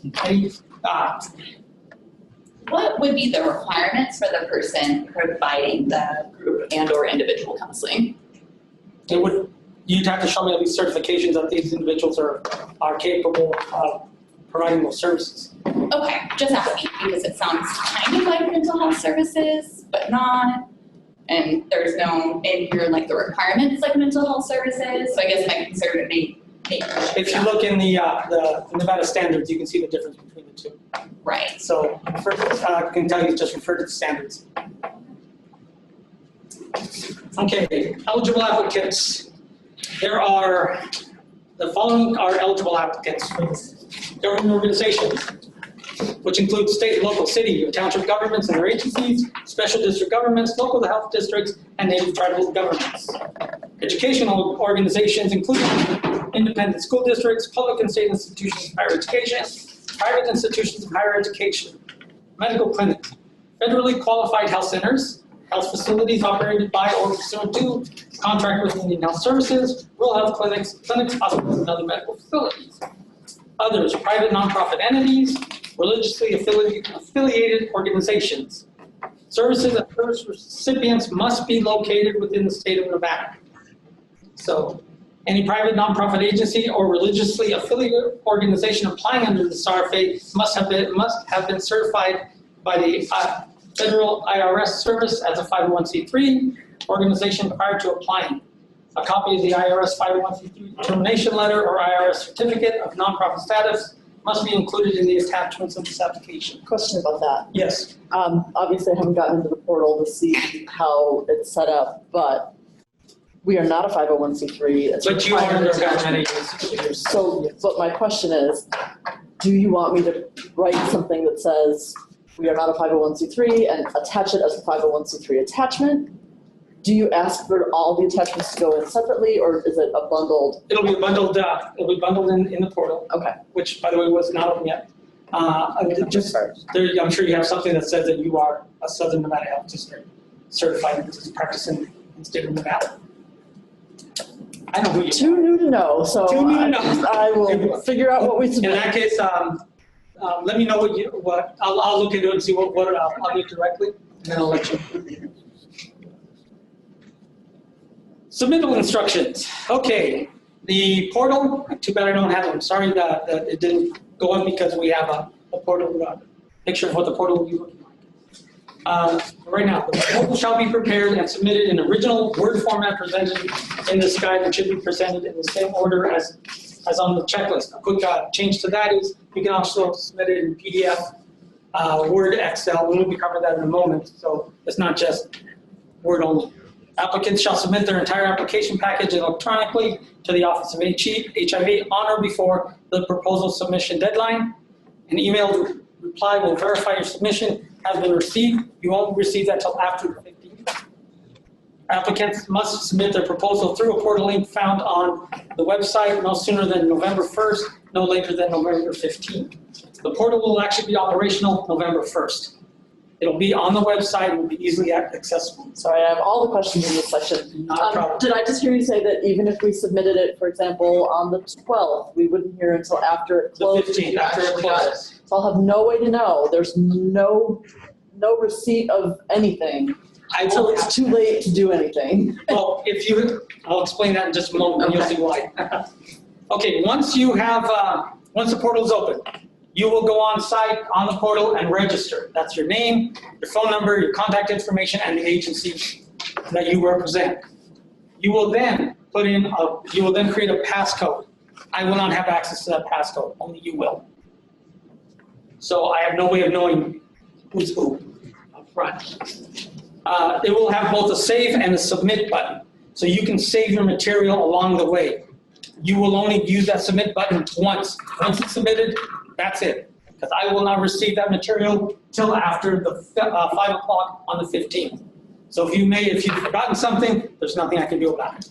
Okay. What would be the requirements for the person providing the group and or individual counseling? It would, you'd have to show me at least certifications that these individuals are capable of providing those services. Okay, just asking because it sounds kind of like mental health services, but not. And there's no in here like the requirements like mental health services. So I guess my concern would be if you look in the Nevada standards, you can see the difference between the two. Right. So first, I can tell you just refer to the standards. Okay, eligible applicants. There are, the following are eligible applicants for this government organizations, which include state, local, city, or township governments and their agencies, special district governments, local health districts, and native tribal governments. Educational organizations, including independent school districts, public and state institutions of higher education, private institutions of higher education, medical clinics, federally qualified health centers, health facilities operated by or pursuant to contract with Indian Health Services, rural health clinics, hospitals, and other medical facilities. Others, private nonprofit entities, religiously affiliated organizations. Services and service recipients must be located within the state of Nevada. So, any private nonprofit agency or religiously affiliated organization applying under the RFA must have been certified by the federal IRS service as a 501c3 organization prior to applying. A copy of the IRS 501c3 determination letter or IRS certificate of nonprofit status must be included in the attachments of this application. Question about that. Yes. Obviously, I haven't gotten into the portal to see how it's set up, but we are not a 501c3. It's But you are under required government attachment. agency. So, but my question is, do you want me to write something that says we are not a 501c3 and attach it as a 501c3 attachment? Do you ask for all the attachments to go in separately, or is it a bundled? It'll be bundled. It'll be bundled in the portal. Okay. Which, by the way, was not open yet. I'm sure you have something that says that you are a Southern Nevada Health District certified practicing in the state of Nevada. I know who you are. Too new to know, so Too new to know. I will figure out what we submit. In that case, let me know what I'll look into it and see what I'll do directly, and then I'll let you. Submittal instructions. Okay, the portal. Too bad I don't have them. Sorry that it didn't go up because we have a portal picture of what the portal will be looking like. Right now, the portal shall be prepared and submitted in original Word format presented in this guide, and should be presented in the same order as on the checklist. A quick change to that is you can also submit it in PDF, Word, Excel. We'll be covering that in a moment, so it's not just Word only. Applicants shall submit their entire application package electronically to the Office of HIV on or before the proposal submission deadline. An emailed reply will verify your submission has been received. You won't receive that till after the 15th. Applicants must submit their proposal through a portal link found on the website no sooner than November 1st, no later than November 15th. The portal will actually be operational November 1st. It'll be on the website and will be easily accessible. Sorry, I have all the questions in this section. Not a problem. Did I just hear you say that even if we submitted it, for example, on the 12th, we wouldn't hear until after it The closed? 15th, after it closes. So I'll have no way to know. There's no receipt of anything until it's too late to do anything. Well, I'll explain that in just a moment, and you'll see why. Okay, once the portal's open, you will go on site on the portal and register. That's your name, your phone number, your contact information, and the agency that you represent. You will then create a passcode. I will not have access to that passcode, only you will. So I have no way of knowing who's who up front. It will have both a save and a submit button. So you can save your material along the way. You will only use that submit button once. Once it's submitted, that's it. Because I will not receive that material till after the 5 o'clock on the 15th. So if you've forgotten something, there's nothing I can do about it.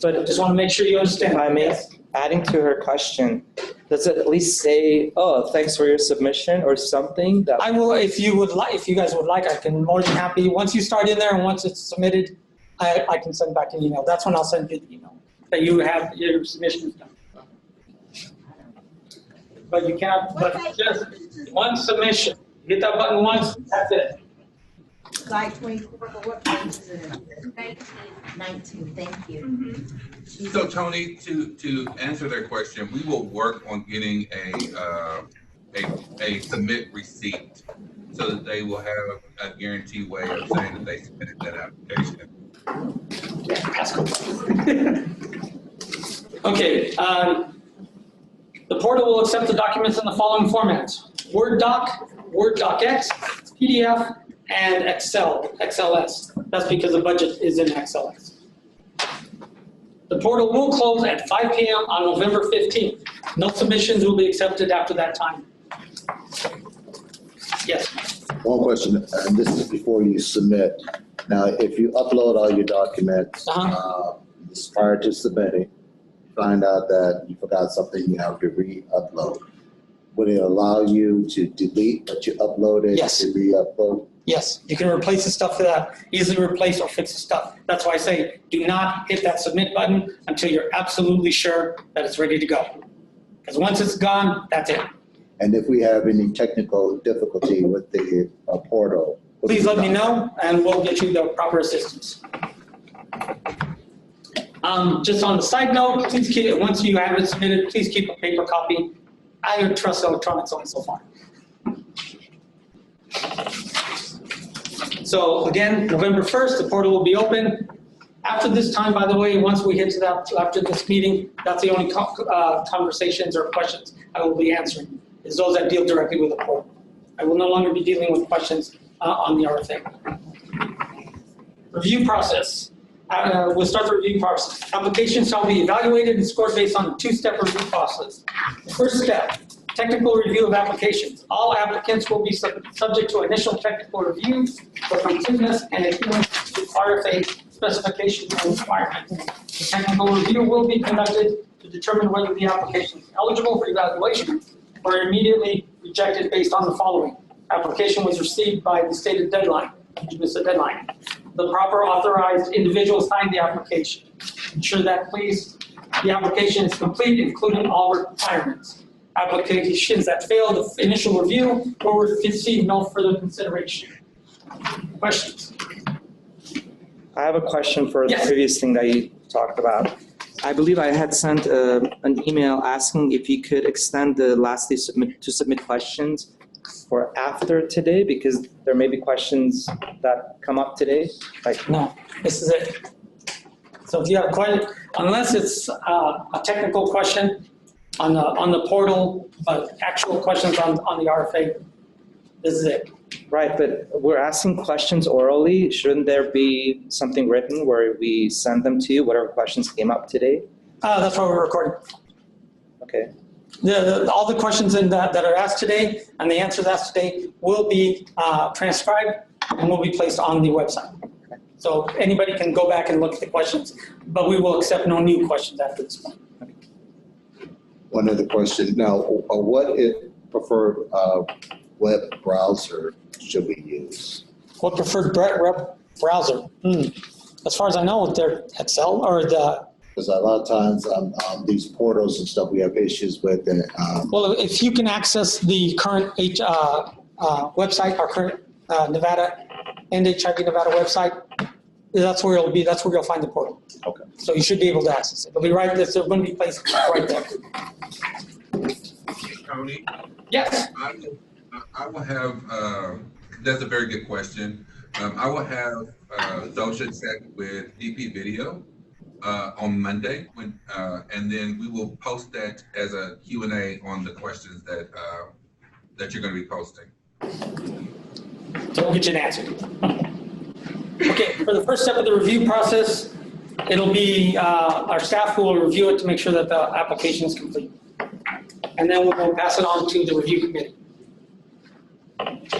But I just want to make sure you understand. If I may, adding to her question, does it at least say, oh, thanks for your submission or something? That I will, if you guys would like, I can more than happy. Once you start in there and once it's submitted, I can send back an email. That's when I'll send you the email that you have your submission done. But you can't, but just one submission. Hit that button once, that's it. Slide 24, but what page is it in? 19, thank you. So Tony, to answer their question, we will work on getting a submit receipt so that they will have a guaranteed way of saying that they submitted that application. Okay, the portal will accept the documents in the following formats: Word doc, Word docx, PDF, and XLS. That's because the budget is in XLS. The portal will close at 5 p.m. on November 15th. No submissions will be accepted after that time. Yes. One question, and this is before you submit. Now, if you upload all your documents, just prior to submitting, find out that you forgot something, you have to re-upload. Would it allow you to delete what you uploaded? Yes. To re-upload? Yes, you can replace the stuff that easily replace or fix the stuff. That's why I say do not hit that submit button until you're absolutely sure that it's ready to go. Because once it's gone, that's it. And if we have any technical difficulty with the portal, Please let me know and we'll get you the proper assistance. Just on the side note, please keep it, once you have it submitted, please keep a paper copy. I trust electronics only so far. So again, November 1st, the portal will be open. After this time, by the way, once we hit to that, after this meeting, that's the only conversations or questions I will be answering, is those that deal directly with the portal. I will no longer be dealing with questions on the RFA. Review process. We'll start the review process. Applications shall be evaluated and scored based on a two-step review process. The first step, technical review of applications. All applicants will be subject to initial technical review for completeness and adherence to RFA specifications and requirements. The technical review will be conducted to determine whether the application is eligible for evaluation or immediately rejected based on the following. Application was received by the stated deadline. Did you miss the deadline? The proper authorized individual signed the application. Ensure that, please, the application is complete, including all requirements. Applications that fail the initial review will receive no further consideration. Questions? I have a question for the Yes. previous thing that you talked about. I believe I had sent an email asking if you could extend the last day to submit questions for after today, because there may be questions that come up today. Like, No, this is it. So if you have unless it's a technical question on the portal, but actual questions on the RFA, this is it. Right, but we're asking questions orally. Shouldn't there be something written where we send them to you, whatever questions came up today? That's why we're recording. Okay. All the questions that are asked today and the answers asked today will be transcribed and will be placed on the website. So anybody can go back and look at the questions, but we will accept no new questions after this point. One other question. Now, what is preferred web browser should we use? What preferred web browser? As far as I know, they're Excel or the. Because a lot of times on these portals and stuff, we have issues with it. Well, if you can access the current website, our current Nevada and HIV Nevada website, that's where it'll be. That's where you'll find the portal. Okay. So you should be able to access it. It'll be right there. So it's going to be placed right there. Tony? Yes. I will have, that's a very good question. I will have Dosha check with DP Video on Monday, and then we will post that as a Q&A on the questions that you're going to be posting. So we'll get you an answer. Okay, for the first step of the review process, it'll be our staff who will review it to make sure that the application is complete. And then we'll pass it on to the review committee.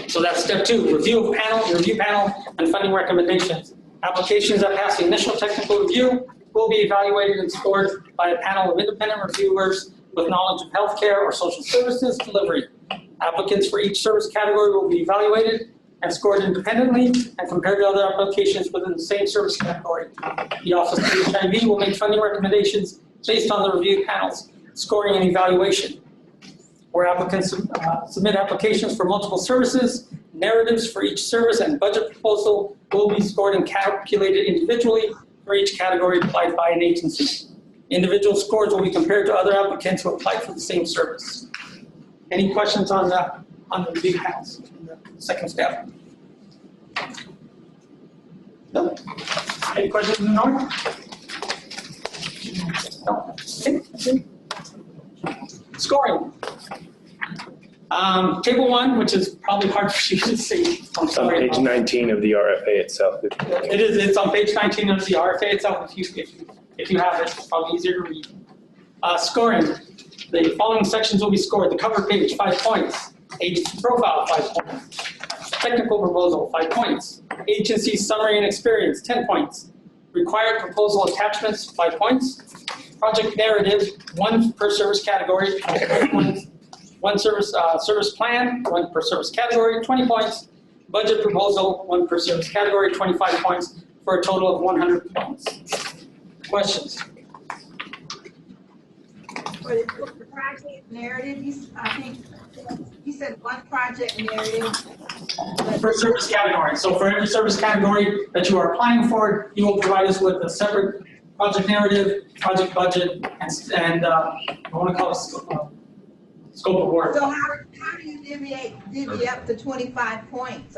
So that's step 2, review panel, and funding recommendations. Applications that pass the initial technical review will be evaluated and scored by a panel of independent reviewers with knowledge of healthcare or social services delivery. Applicants for each service category will be evaluated and scored independently and compared to other applications within the same service category. The Office of HIV will make funding recommendations based on the review panel's scoring and evaluation. Where applicants submit applications for multiple services, narratives for each service and budget proposal will be scored and calculated individually for each category applied by an agency. Individual scores will be compared to other applicants who applied for the same service. Any questions on the review panels? Second step. No? Any questions in the north? No? Okay. Scoring. Table 1, which is probably hard for you to see. It's on page 19 of the RFA itself. It is. It's on page 19 of the RFA itself. If you have it, it's probably easier to read. Scoring. The following sections will be scored. The cover page, 5 points. Agency profile, 5 points. Technical proposal, 5 points. Agency summary and experience, 10 points. Required proposal attachments, 5 points. Project narrative, 1 per service category. One service plan, 1 per service category, 20 points. Budget proposal, 1 per service category, 25 points, for a total of 100 points. Questions? For the project narrative, I think you said 1 project narrative. Per service category. So for every service category that you are applying for, you will provide us with a separate project narrative, project budget, and I want to call it scope of work. So how do you divvy up the 25 points?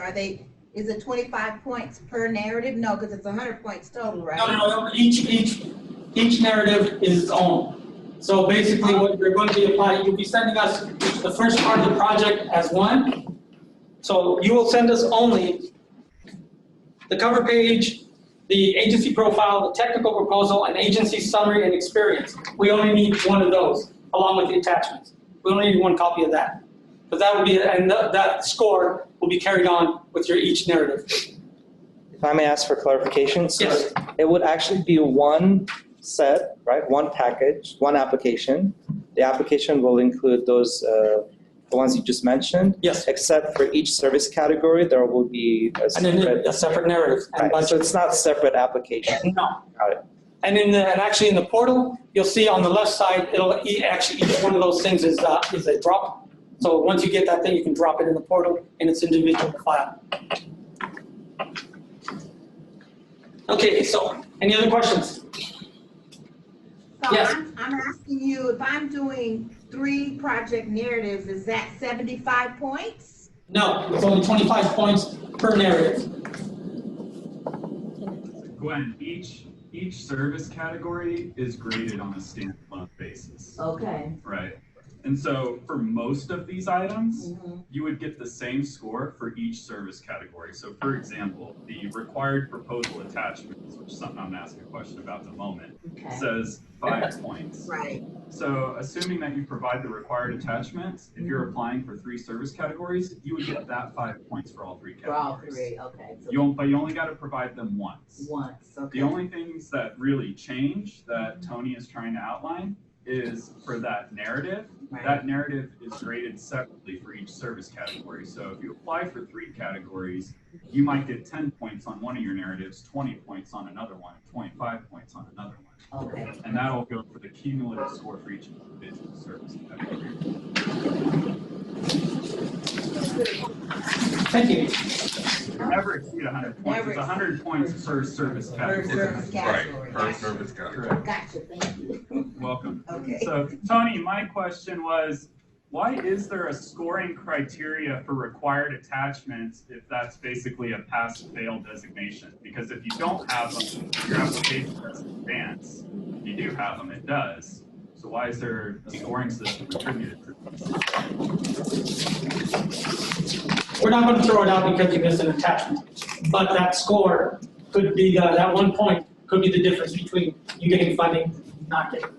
Is it 25 points per narrative? No, because it's 100 points total, right? No. Each narrative is its own. So basically what you're going to be applying, you'll be sending us the first part of the project as 1. So you will send us only the cover page, the agency profile, the technical proposal, and agency summary and experience. We only need 1 of those, along with the attachments. We only need 1 copy of that. But that would be, and that score will be carried on with your each narrative. If I may ask for clarification, so Yes. it would actually be 1 set, right? 1 package, 1 application. The application will include those, the ones you just mentioned. Yes. Except for each service category, there will be a And then a separate narrative. And right. So it's not separate application. No. Got it. And actually in the portal, you'll see on the left side, actually each one of those things is a drop. So once you get that thing, you can drop it in the portal in its individual file. Okay, so any other questions? So Yes. I'm asking you, if I'm doing 3 project narratives, is that 75 points? No, it's only 25 points per narrative. Gwen, each service category is graded on a standalone basis, Okay. right? And so for most of these items, you would get the same score for each service category. So for example, the required proposal attachments, which is something I'm gonna ask a question about in a moment, says 5 points. Right. So assuming that you provide the required attachments, if you're applying for 3 service categories, you would get that 5 points for all 3 For all categories. three, okay. So But you only gotta provide them once. once, okay. The only things that really change that Tony is trying to outline is for that narrative. Right. That narrative is graded separately for each service category. So if you apply for 3 categories, you might get 10 points on one of your narratives, 20 points on another one, 25 points on another one. Okay. And that'll go for the cumulative score for each individual service category. Thank you. Never exceed 100 points. It's 100 points per service category. Per service category. Right, per service category. Correct. Gotcha, thank you. Welcome. Okay. So Tony, my question was, why is there a scoring criteria for required attachments if that's basically a pass-fail designation? Because if you don't have them, your application doesn't advance. If you do have them, it does. So why is there a scoring system attributed to this? We're not gonna throw it out because you missed an attachment, but that score could be, that 1 point could be the difference between you getting funding and not getting.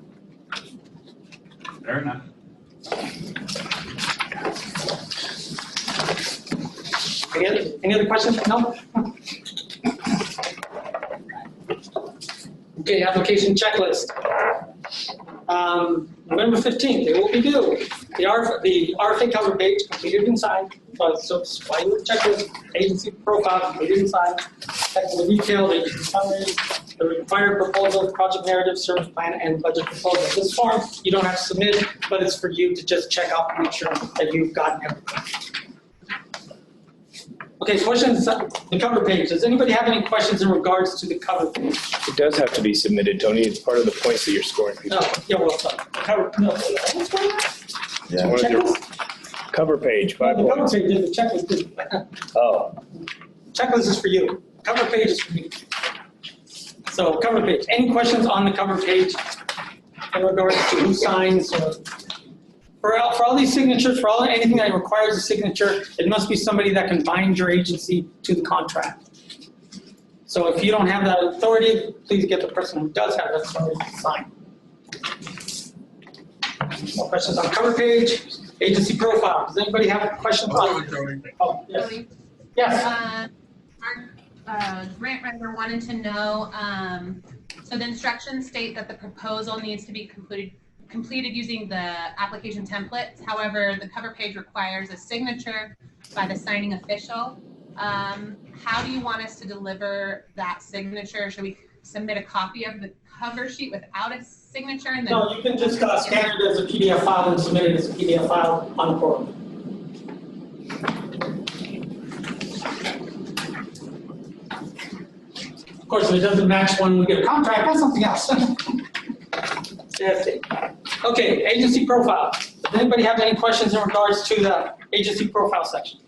Fair enough. Any other questions? No? Okay, application checklist. November 15th, it will be due. The RFA cover page completed and signed, so supply your checklist, agency profile completed and signed, technical detail, agency summaries, the required proposal, project narrative, service plan, and budget proposal. This form, you don't have to submit, but it's for you to just check out and make sure that you've gotten everything. Okay, questions, the cover page. Does anybody have any questions in regards to the cover page? It does have to be submitted, Tony. It's part of the points that you're scoring people. No, yeah, well, cover, no, what's going on? It's one of your Checklist? cover page, 5 The cover points. page, is the checklist. Is- Oh, Checklist is for you. Cover page is for me. So cover page. Any questions on the cover page in regards to who signs or for all these signatures, for anything that requires a signature, it must be somebody that can bind your agency to the contract. So if you don't have that authority, please get the person who does have that authority to sign. More questions on cover page, agency profile. Does anybody have questions on? Oh, yes. Tony? Yes. Our grant writer wanted to know, so the instructions state that the proposal needs to be completed using the application templates. However, the cover page requires a signature by the signing official. How do you want us to deliver that signature? Should we submit a copy of the cover sheet without a signature and then? No, you can just scan it as a PDF file and submit it as a PDF file on the portal. Of course, if it doesn't match when we get a contract, that's something else. Okay, agency profile. Does anybody have any questions in regards to the agency profile section?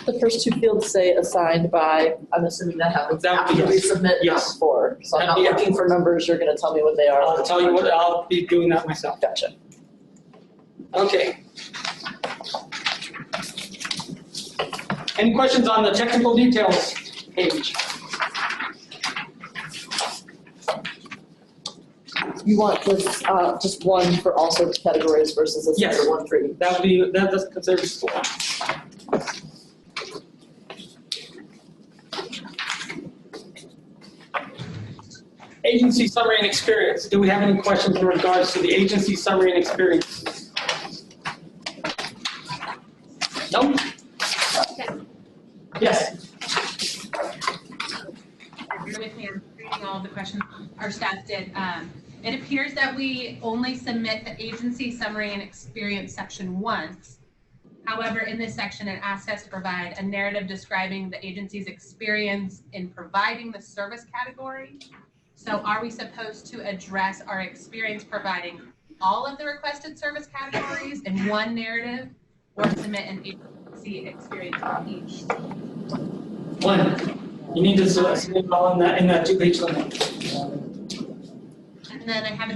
The first 2 fields say assigned by, I'm assuming that happens That would be after we yes. submit Yes. for. So I'm not That'd be looking for numbers, you're gonna tell me what they are. I'll tell you what, I'll be doing that myself. Gotcha. Okay. Any questions on the technical details page? You want this, just one for all sorts of categories versus a Yes. separate one for each? That would be, that's considered school. Agency summary and experience. Do we have any questions in regards to the agency summary and experience? No? Yes. Bear with me, I'm reading all of the questions our staff did. It appears that we only submit the agency summary and experience section once. However, in this section, it asks us to provide a narrative describing the agency's experience in providing the service category. So are we supposed to address our experience providing all of the requested service categories in one narrative or submit an agency experience for each? One. You need to submit all in that 2-page limit. And then I have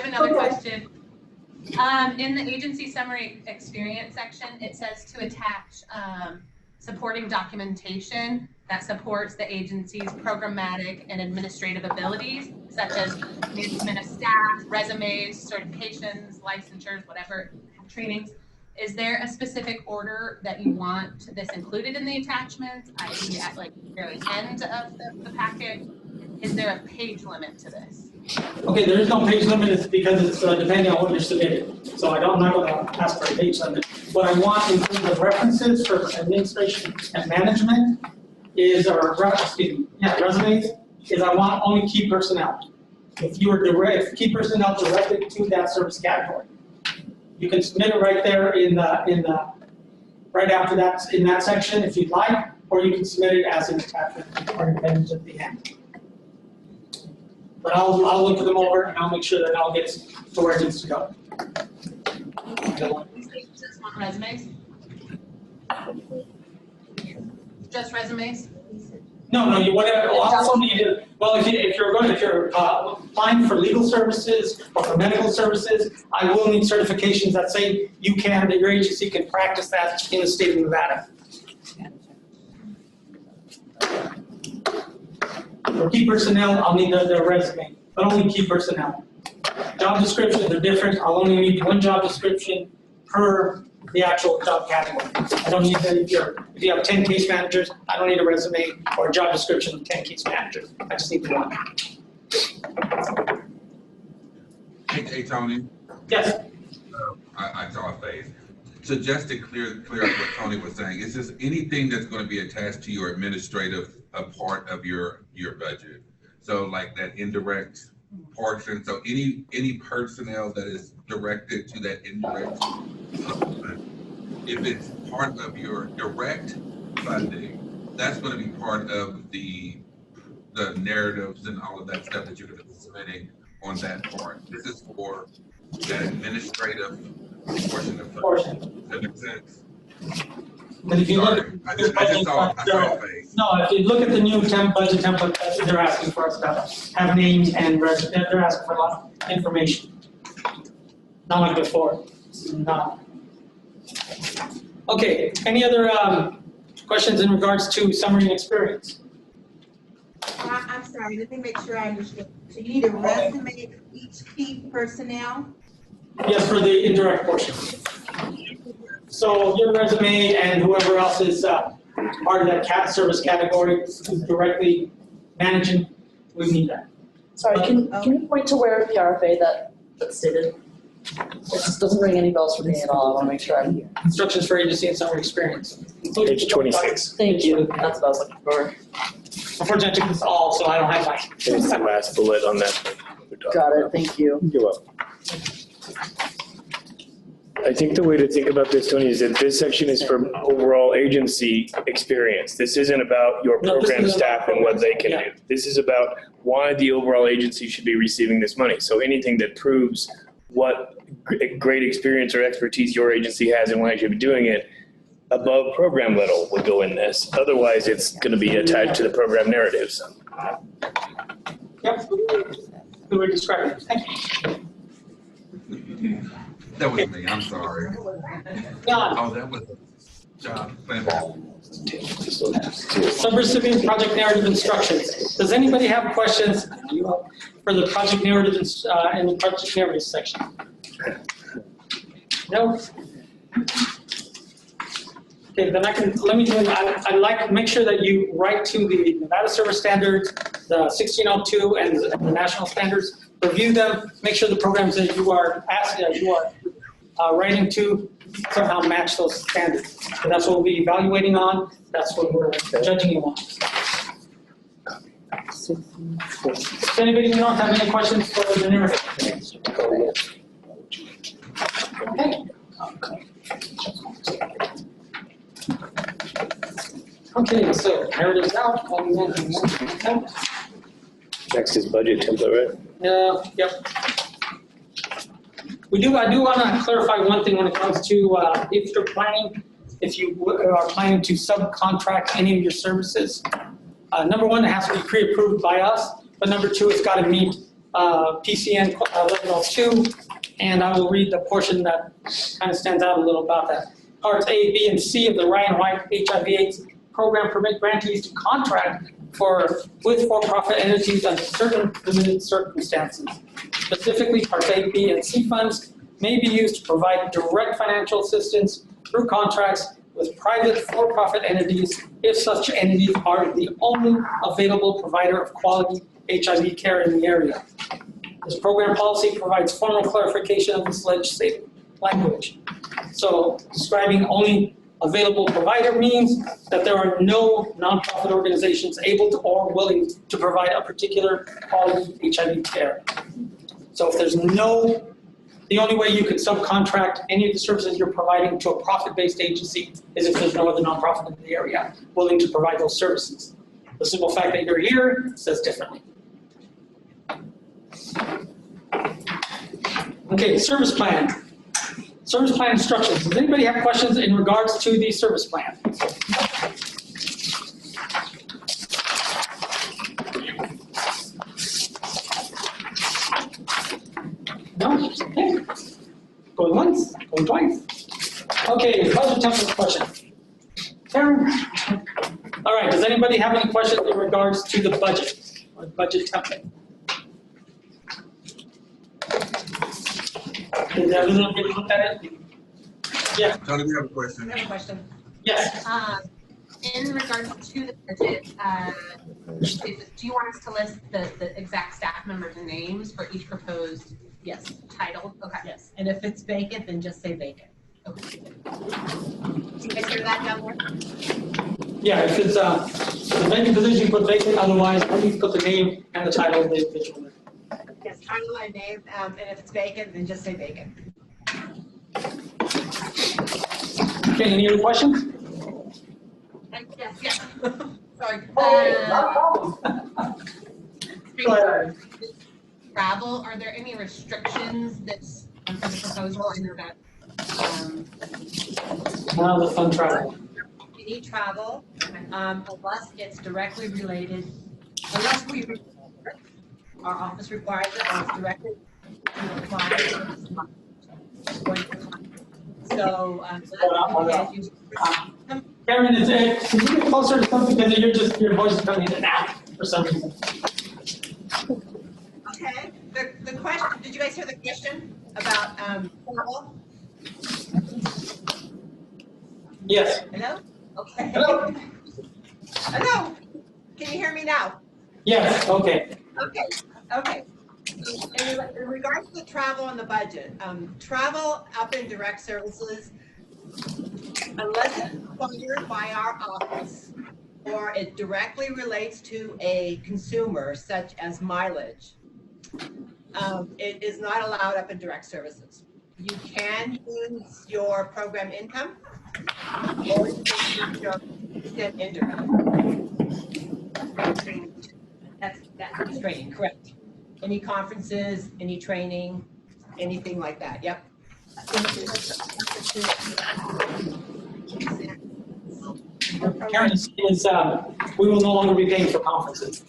another question. In the agency summary experience section, it says to attach supporting documentation that supports the agency's programmatic and administrative abilities, such as management of staff, resumes, certifications, licensures, whatever, trainings. Is there a specific order that you want this included in the attachments, i.e. at like the very end of the packet? Is there a page limit to this? Okay, there is no page limit, it's because it's depending on what you're submitting. So I'm not going to ask for a page limit. What I want in terms of references for administration and management is, resumes, is I want only key personnel. If you are key personnel directed to that service category, you can submit it right there right after that, in that section if you'd like, or you can submit it as an attachment or appendage at the end. But I'll look them over and I'll make sure that it all gets to where it needs to go. Just want resumes? Just resumes? No, you also need to, well, if you're applying for legal services or for medical services, I will need certifications that say that your agency can practice that in the state of Nevada. For key personnel, I'll need their resume, but only key personnel. Job descriptions are different. I'll only need one job description per the actual job category. I don't need that if you have 10 case managers, I don't need a resume or a job description of 10 case managers. I just need one. Hey, Tony. Yes. I saw a face. So just to clear up what Tony was saying, is this anything that's going to be attached to your administrative part of your budget? So like that indirect portion, so any personnel that is directed to that indirect, if it's part of your direct funding, that's going to be part of the narratives and all of that stuff that you're going to be submitting on that part. This is for the administrative portion of funding. Does that make sense? But if you look, I just saw a face. No, if you look at the new budget template, they're asking for us to have names and they're asking for a lot of information. Not like before. No. Okay, any other questions in regards to summary and experience? I'm sorry, let me make sure I understand. So you need a resume for each key personnel? Yes, for the indirect portion. So your resume and whoever else is part of that service category who's directly managing, we need that. Sorry, can you point to where the RFA that's stated? It just doesn't ring any bells for me at all. I want to make sure I'm here. Instructions for agency and summary experience. Page 26. Thank you. That's what I was looking for. Unfortunately, I took this all, so I don't have my. It's the last bullet on that. Got it. Thank you. You're welcome. I think the way to think about this, Tony, is that this section is for overall agency experience. This isn't about your program staff and what they can do. This is about why the overall agency should be receiving this money. So anything that proves what great experience or expertise your agency has and why you should be doing it above program level would go in this. Otherwise, it's going to be attached to the program narratives. Yep. Who would describe it? Thank you. That was me, I'm sorry. John. Oh, that was John. Sub-recipient project narrative instructions. Does anybody have questions for the project narrative in the project narrative section? No? Okay, then let me do it. I'd like to make sure that you write to the Nevada Service Standards, the 1602 and the national standards, review them, make sure the programs that you are writing to somehow match those standards. So that's what we'll be evaluating on. That's what we're judging you on. Does anybody don't have any questions for the narrative? Okay, so narrative's out. Next is budget template, right? Yep. I do want to clarify one thing when it comes to if you are planning to subcontract any of your services. Number one, it has to be pre-approved by us, but number two, it's got to meet PCN 1102, and I will read the portion that kind of stands out a little about that. Parts A, B, and C of the Ryan White HIV/AIDS program permit grantees to contract with for-profit entities under certain limited circumstances. Specifically, Parts A, B, and C funds may be used to provide direct financial assistance through contracts with private for-profit entities if such entities are the only available provider of quality HIV care in the area. This program policy provides formal clarification of this legislative language. So describing only available provider means that there are no nonprofit organizations able to or willing to provide a particular quality HIV care. So if there's the only way you could subcontract any of the services you're providing to a profit-based agency is if there's no other nonprofit in the area willing to provide those services. The simple fact that you're here says differently. Okay, service plan. Service plan instructions. Does anybody have questions in regards to the service plan? No? Okay. Going once, going twice. Okay, budget template question. Karen? All right, does anybody have any questions in regards to the budget or budget template? Did everyone get a look at it? Yeah. Tony, we have a question. I have a question. Yes. In regards to the budget, do you want us to list the exact staff members' names for each proposed title? Okay. Yes, and if it's vacant, then just say vacant. Okay. Do you guys hear that down there? Yeah, if it's the vacant position, put vacant, otherwise, please put the name and the title of the individual. Yes, title and name, and if it's vacant, then just say vacant. Okay, any other questions? Yes. Sorry. Not a problem. Travel, are there any restrictions that's for the proposal? I know that. Now the fun travel. You need travel, unless it's directly related, unless our office requires it, or it's directly to the client. So, Karen, can you get closer to something because your voice is coming in and out for some reason. okay, the question, did you guys hear the question about, travel? Yes. Hello? Okay. Hello? Hello? Can you hear me now? Yes, okay. Okay. In regards to the travel and the budget, travel up in direct services, unless it's funded by our office or it directly relates to a consumer such as mileage, it is not allowed up in direct services. You can use your program income or you can use your indirect. That's training, correct. Any conferences, any training, anything like that, yep. Karen is, we will no longer be paying for conferences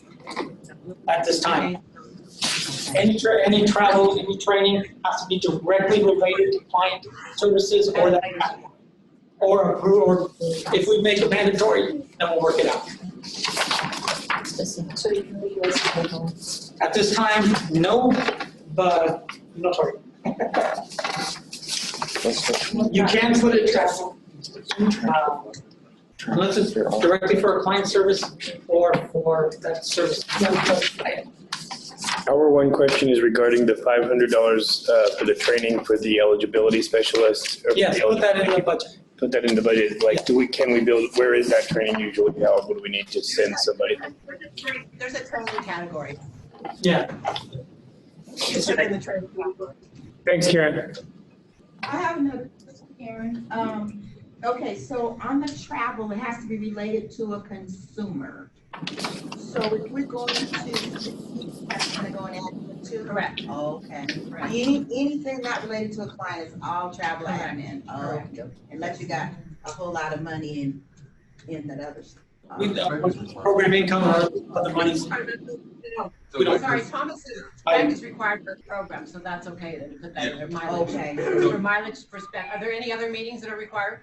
at this time. Any travel, any training has to be directly related to client services or that, or if we make it mandatory, then we'll work it out. At this time, no, but no, sorry. You can put it unless it's directly for a client service or for that service. Our one question is regarding the $500 for the training for the eligibility specialist. Yes, put that in the budget. Put that in the budget. Like, can we build? Where is that training usually held? What do we need to send somebody? There's a training category. Yeah. It's in the training category. Thanks, Karen. I have another question, Karen. Okay, so on the travel, it has to be related to a consumer. So if we're going to, that's kind of going into to? Correct. Okay. Correct. Anything not related to a client is all travel Correct. admin. Correct. Okay. Unless you got a whole lot of money in that other. Program income or other monies. So We don't- like- Sorry, Thomas's spec is required for a program, so that's okay then to put that in there, mileage. Okay. For mileage perspective, are there any other meetings that are required?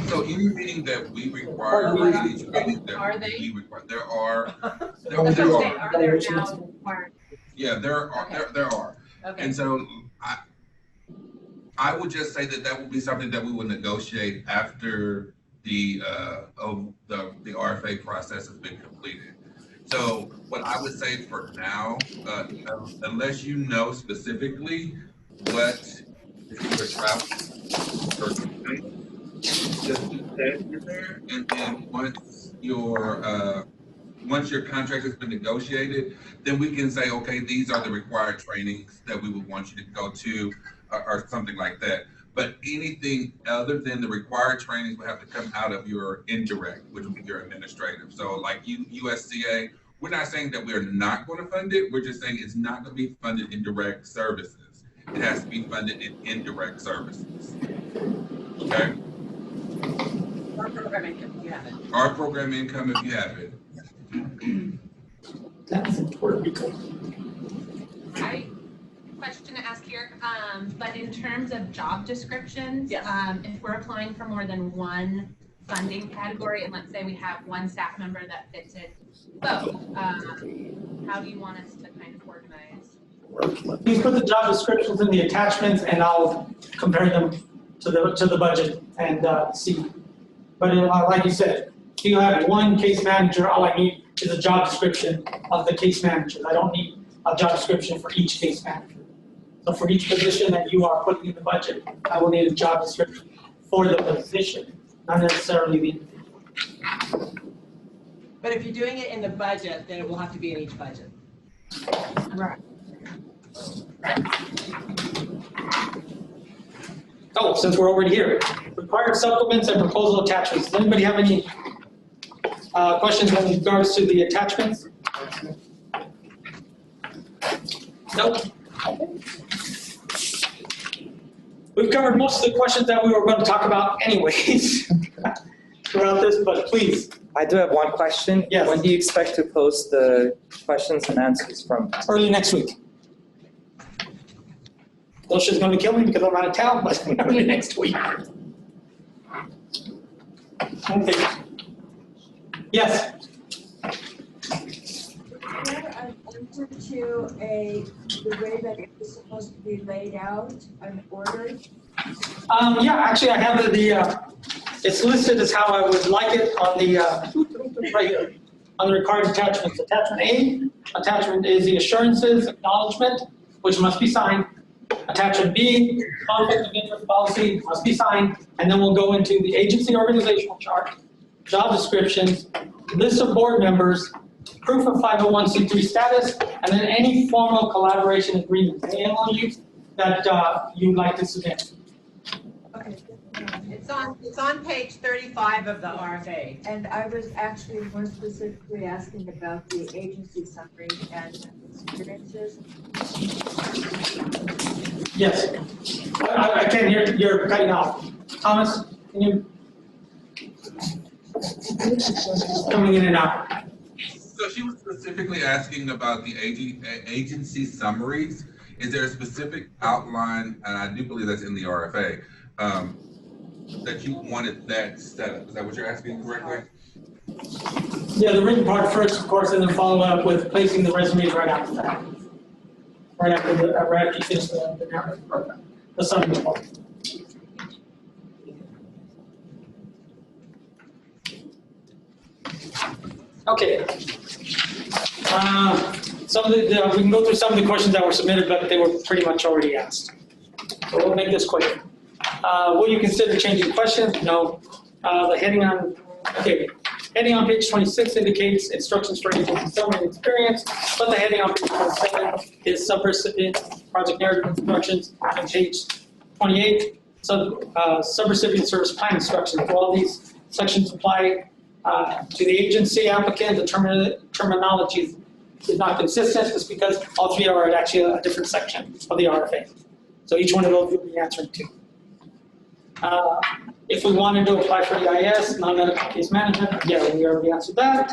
So any meeting that we require, any training Are that they? we require, there are, That's there what I'm saying, are, are there now required? yeah, there are, there are. Okay. And so I would just say that that would be something that we would negotiate after the RFA process has been completed. So what I would say for now, unless you know specifically what is your travel, just put that in there, and then once your contract has been negotiated, then we can say, okay, these are the required trainings that we would want you to go to, or something like that. But anything other than the required trainings will have to come out of your indirect, which will be your administrative. So like USCA, we're not saying that we're not going to fund it. We're just saying it's not going to be funded in direct services. It has to be funded in indirect services. Okay? Our program income, if you have it. Our program income, if you have it. That's important. I question to ask here, but in terms of job descriptions, Yes. If we're applying for more than one funding category, and let's say we have one staff member that fits in both, how do you want us to kind of organize? Please put the job descriptions in the attachments and I'll compare them to the budget and see. But like you said, if you have one case manager, all I need is a job description of the case managers. I don't need a job description for each case manager. So for each position that you are putting in the budget, I will need a job description for the position, not necessarily the individual. But if you're doing it in the budget, then it will have to be in each budget. Right. Oh, since we're already here, required supplements and proposal attachments. Does anybody have any questions in regards to the attachments? Nope. We've covered most of the questions that we were going to talk about anyways throughout this, but please. I do have one question. Yes. When do you expect to post the questions and answers from? Early next week. Lucia's going to kill me because I'm out of town, but early next week. Okay. Yes. Is there an answer to the way that it was supposed to be laid out and ordered? Yeah, actually, I have it's listed as how I would like it on the, right here, on the required attachments. Attachment A, attachment is the assurances, acknowledgement, which must be signed. Attachment B, conflict of interest policy, must be signed. And then we'll go into the agency organizational chart, job descriptions, list of board members, proof of 501c3 status, and then any formal collaboration agreement, any MOUs that you'd like to submit. Okay. It's on page 35 of the RFA. And I was actually more specifically asking about the agency summary and experiences. Yes. I can't hear, you're cutting off. Thomas, can you? Coming in and out. So she was specifically asking about the agency summaries. Is there a specific outline, and I do believe that's in the RFA, that you wanted that set up? Is that what you're asking correctly? Yeah, the written part first, of course, and then follow up with placing the resumes right after that. Right after you finish the narrative program, the summary part. Okay. Some of we can go through some of the questions that were submitted, but they were pretty much already asked. So we'll make this quick. Will you consider changing questions? No. The heading on, okay. Heading on page 26 indicates instructions for agency summary and experience, but the heading on page 27 is sub-recipient project narrative instructions, and page 28, sub-recipient service plan instructions. All these sections apply to the agency applicant. The terminology is not consistent just because all three are actually a different section of the RFA. So each one of those will be answered to. If we wanted to apply for EIS, non-medical case management, yeah, we already answered that.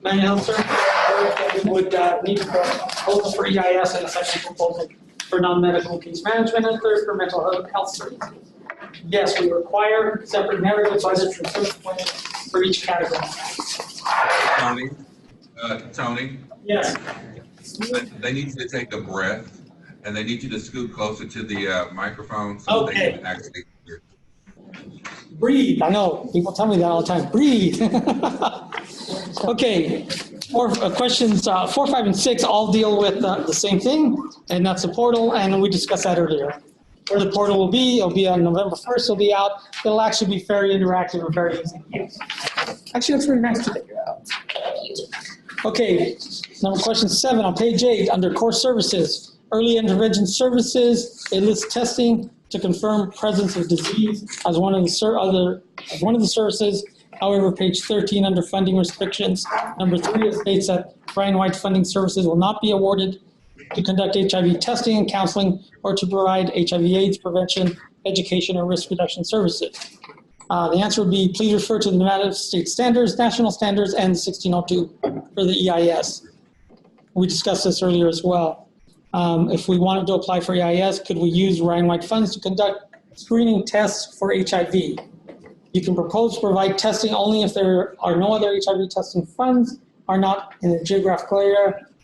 mental health services, we would need a proposal for EIS and a second proposal for non-medical case management, and third for mental health services. Yes, we require separate narrative budgets and service plans for each category. Tony? Yes. They need you to take a breath, and they need you to scoot closer to the microphone so they can actually hear. Breathe. I know, people tell me that all the time. Breathe. Okay, questions 4, 5, and 6 all deal with the same thing, and that's the portal, and we discussed that earlier. Where the portal will be, it'll be on November 1st, it'll be out. It'll actually be very interactive and very easy to use. Actually, looks really nice to figure out. Okay, question 7 on page 8, under core services, early intervention services, it lists testing to confirm presence of disease as one of the services. However, page 13 under funding restrictions, number 3, it states that Ryan-wide funding services will not be awarded to conduct HIV testing and counseling or to provide HIV/AIDS prevention, education, or risk reduction services. The answer would be, please refer to the Nevada state standards, national standards, and 1602 for the EIS. We discussed this earlier as well. If we wanted to apply for EIS, could we use Ryan-wide funds to conduct screening tests for HIV? You can propose to provide testing only if there are no other HIV testing funds are not in the geographical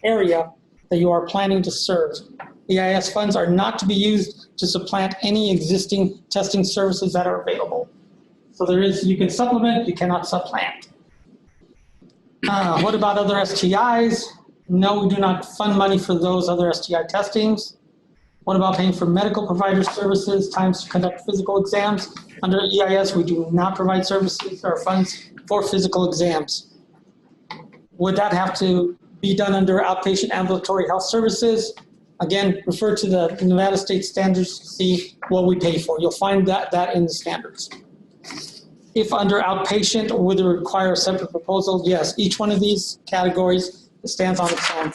area that you are planning to serve. EIS funds are not to be used to supplant any existing testing services that are available. So you can supplement, you cannot supplant. What about other STIs? No, we do not fund money for those other STI testings. What about paying for medical provider services, times to conduct physical exams? Under EIS, we do not provide services or funds for physical exams. Would that have to be done under outpatient ambulatory health services? Again, refer to the Nevada state standards to see what we pay for. You'll find that in the standards. If under outpatient, would it require a separate proposal? Yes, each one of these categories stands on its own.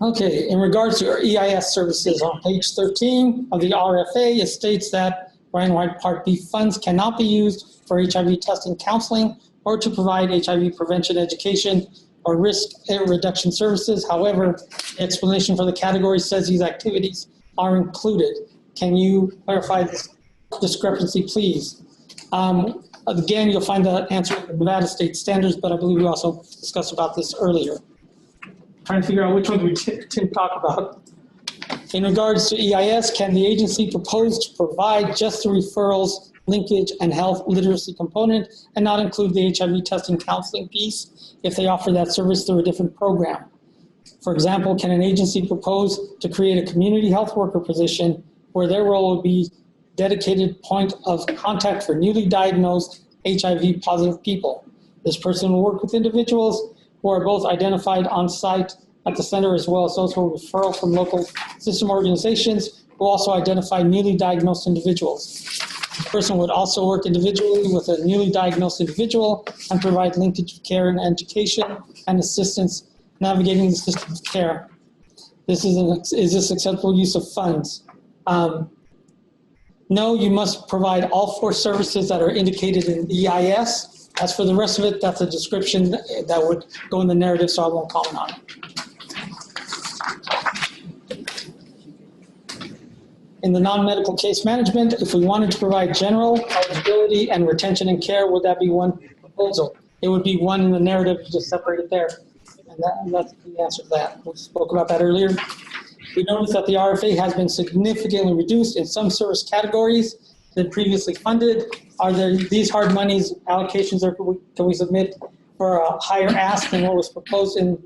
Okay, in regards to our EIS services, on page 13 of the RFA, it states that Ryan-wide Part B funds cannot be used for HIV testing, counseling, or to provide HIV prevention, education, or risk reduction services. However, the explanation for the category says these activities are included. Can you clarify this discrepancy, please? Again, you'll find the answer in the Nevada state standards, but I believe we also discussed about this earlier. Trying to figure out which ones we didn't talk about. In regards to EIS, can the agency propose to provide just the referrals, linkage, and health literacy component and not include the HIV testing counseling piece if they offer that service through a different program? For example, can an agency propose to create a community health worker position where their role would be dedicated point of contact for newly diagnosed HIV positive people? This person will work with individuals who are both identified on site at the center as well as those who are referral from local system organizations who also identify newly diagnosed individuals. The person would also work individually with a newly diagnosed individual and provide linkage of care and education and assistance navigating the system of care. Is this acceptable use of funds? No, you must provide all 4 services that are indicated in the EIS. As for the rest of it, that's a description that would go in the narrative, so I won't comment on it. In the non-medical case management, if we wanted to provide general eligibility and retention and care, would that be one proposal? It would be one in the narrative, just separate it there. And that's the answer to that. We spoke about that earlier. We noticed that the RFA has been significantly reduced in some service categories than previously funded. Are there these hard monies allocations, or can we submit for a higher ask than what was proposed to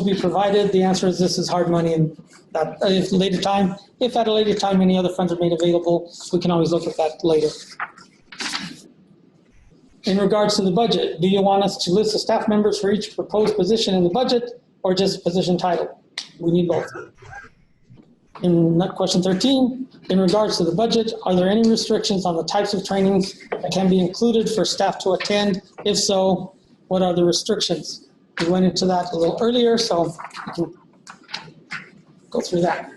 be provided? The answer is this is hard money, and that if at a later time any other funds are made available, we can always look at that later. In regards to the budget, do you want us to list the staff members for each proposed position in the budget or just position title? We need both. In question 13, in regards to the budget, are there any restrictions on the types of trainings that can be included for staff to attend? If so, what are the restrictions? We went into that a little earlier, so we can go through that.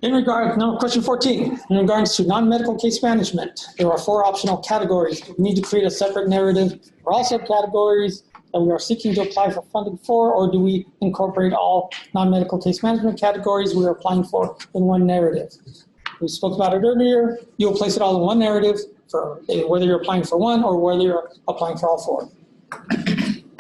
Question 14, in regards to non-medical case management, there are 4 optional categories. We need to create a separate narrative for all subcategories that we are seeking to apply for funding for, or do we incorporate all non-medical case management categories we are applying for in one narrative? We spoke about it earlier. You'll place it all in one narrative for whether you're applying for one or whether you're applying for all 4.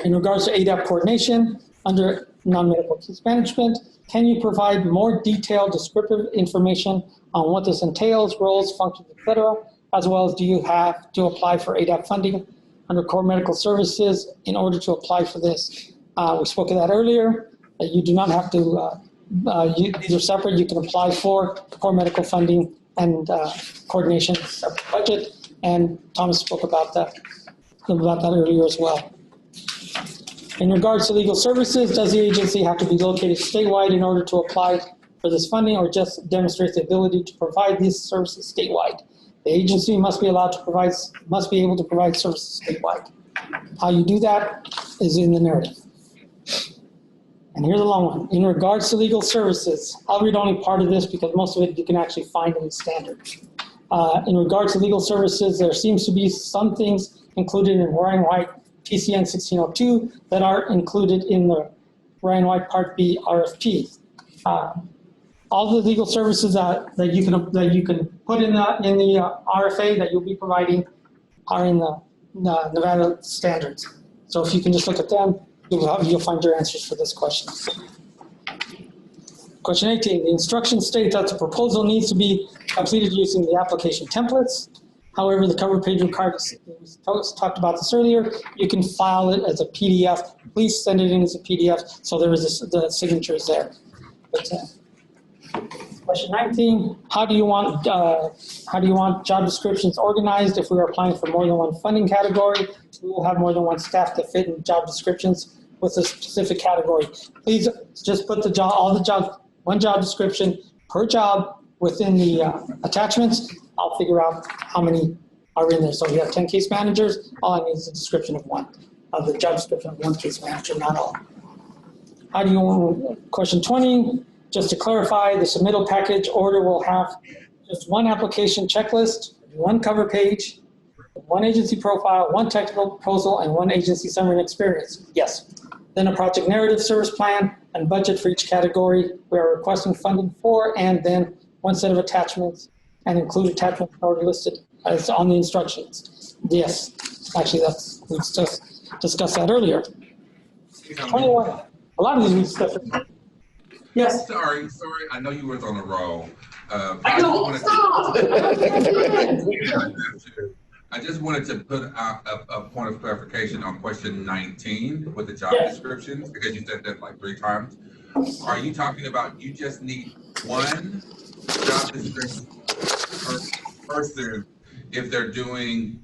In regards to ADAP coordination, under non-medical case management, can you provide more detailed descriptive information on what this entails, roles, functions, etc., as well as do you have to apply for ADAP funding under core medical services in order to apply for this? We spoke of that earlier. You do not have to, these are separate. You can apply for core medical funding and coordination separate budget, and Thomas spoke about that earlier as well. In regards to legal services, does the agency have to be located statewide in order to apply for this funding, or just demonstrate the ability to provide these services statewide? The agency must be able to provide services statewide. How you do that is in the narrative. And here's a long one. In regards to legal services, I'll read only part of this because most of it you can actually find in the standard. In regards to legal services, there seems to be some things included in Ryan White TCN 1602 that are included in the Ryan White Part B RFP. All the legal services that you can put in the RFA that you'll be providing are in the Nevada standards. So if you can just look at them, you'll find your answers for this question. Question 18, the instructions state that the proposal needs to be completed using the application templates. However, the cover page requires, we talked about this earlier, you can file it as a PDF. Please send it in as a PDF so there is the signature is there. Question 19, how do you want job descriptions organized if we are applying for more than one funding category? We will have more than one staff to fit in job descriptions with a specific category. Please just put one job description per job within the attachments. I'll figure out how many are in there. So if you have 10 case managers, all I need is a description of one, the job description of one case manager, not all. How do you want, question 20, just to clarify, the submittal package order will have just one application checklist, one cover page, one agency profile, one technical proposal, and one agency summary and experience. Yes. Then a project narrative, service plan, and budget for each category we are requesting funding for, and then one set of attachments, and include attachments already listed as on the instructions. Yes, actually we discussed that earlier. 21, a lot of these we discussed. Yes. Sorry, I know you was on a roll. I know, stop! I just wanted to put out a point of clarification on question 19 with the job descriptions, because you said that like 3 times. Are you talking about you just need one job description per person if they're doing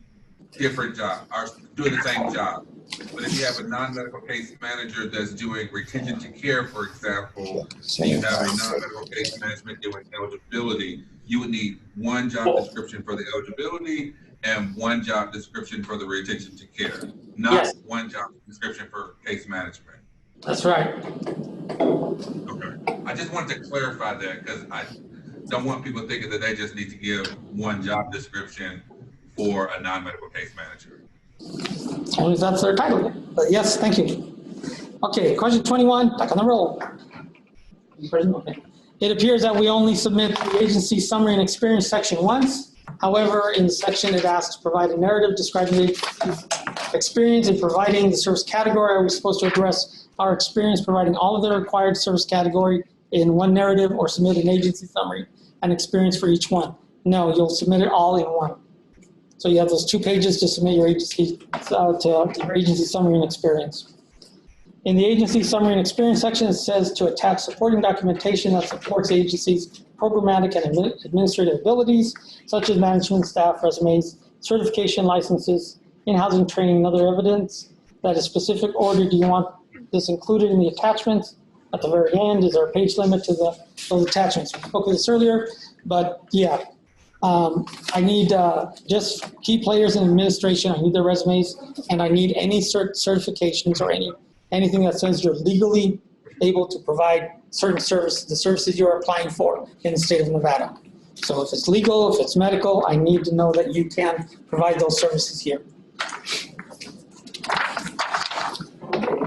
different jobs, or doing the same job? But if you have a non-medical case manager that's doing retention to care, for example, and you have a non-medical case management doing eligibility, you would need one job description for the eligibility and one job description for the retention to care, not one job description for case management. That's right. Okay. I just wanted to clarify that because I don't want people thinking that they just need to give one job description for a non-medical case manager. Only if that's their title. But yes, thank you. Okay, question 21, back on the roll. It appears that we only submit the agency summary and experience section once. However, in the section it asks to provide a narrative describing the experience in providing the service category. Are we supposed to address our experience providing all of the required service category in one narrative, or submit an agency summary and experience for each one? No, you'll submit it all in one. So you have those 2 pages to submit your agency agency summary and experience. In the agency summary and experience section, it says to attach supporting documentation that supports the agency's programmatic and administrative abilities, such as management staff resumes, certification licenses, in-housing training, and other evidence. That is specific order. Do you want this included in the attachments? At the very end, is there a page limit to those attachments? We spoke of this earlier, but yeah. I need just key players in administration. I need their resumes, and I need any certifications or anything that says you're legally able to provide certain services, the services you're applying for in the state of Nevada. So if it's legal, if it's medical, I need to know that you can provide those services here.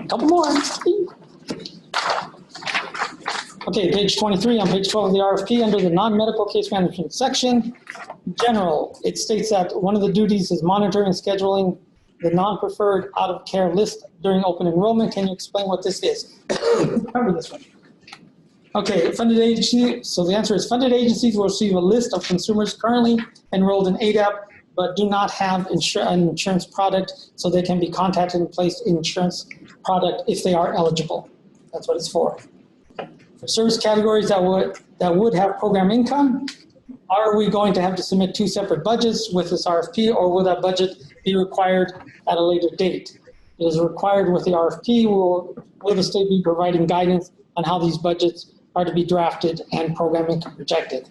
Couple more. Okay, page 23, on page 12 of the RFP, under the non-medical case management section, general, it states that one of the duties is monitoring and scheduling the non-preferred out-of-care list during open enrollment. Can you explain what this is? Remember this one. Okay, funded agency, so the answer is funded agencies will receive a list of consumers currently enrolled in ADAP but do not have an insurance product, so they can be contacted and placed in insurance product if they are eligible. That's what it's for. For service categories that would have program income, are we going to have to submit 2 separate budgets with this RFP, or will that budget be required at a later date? It is required with the RFP. Will the state be providing guidance on how these budgets are to be drafted and program income projected?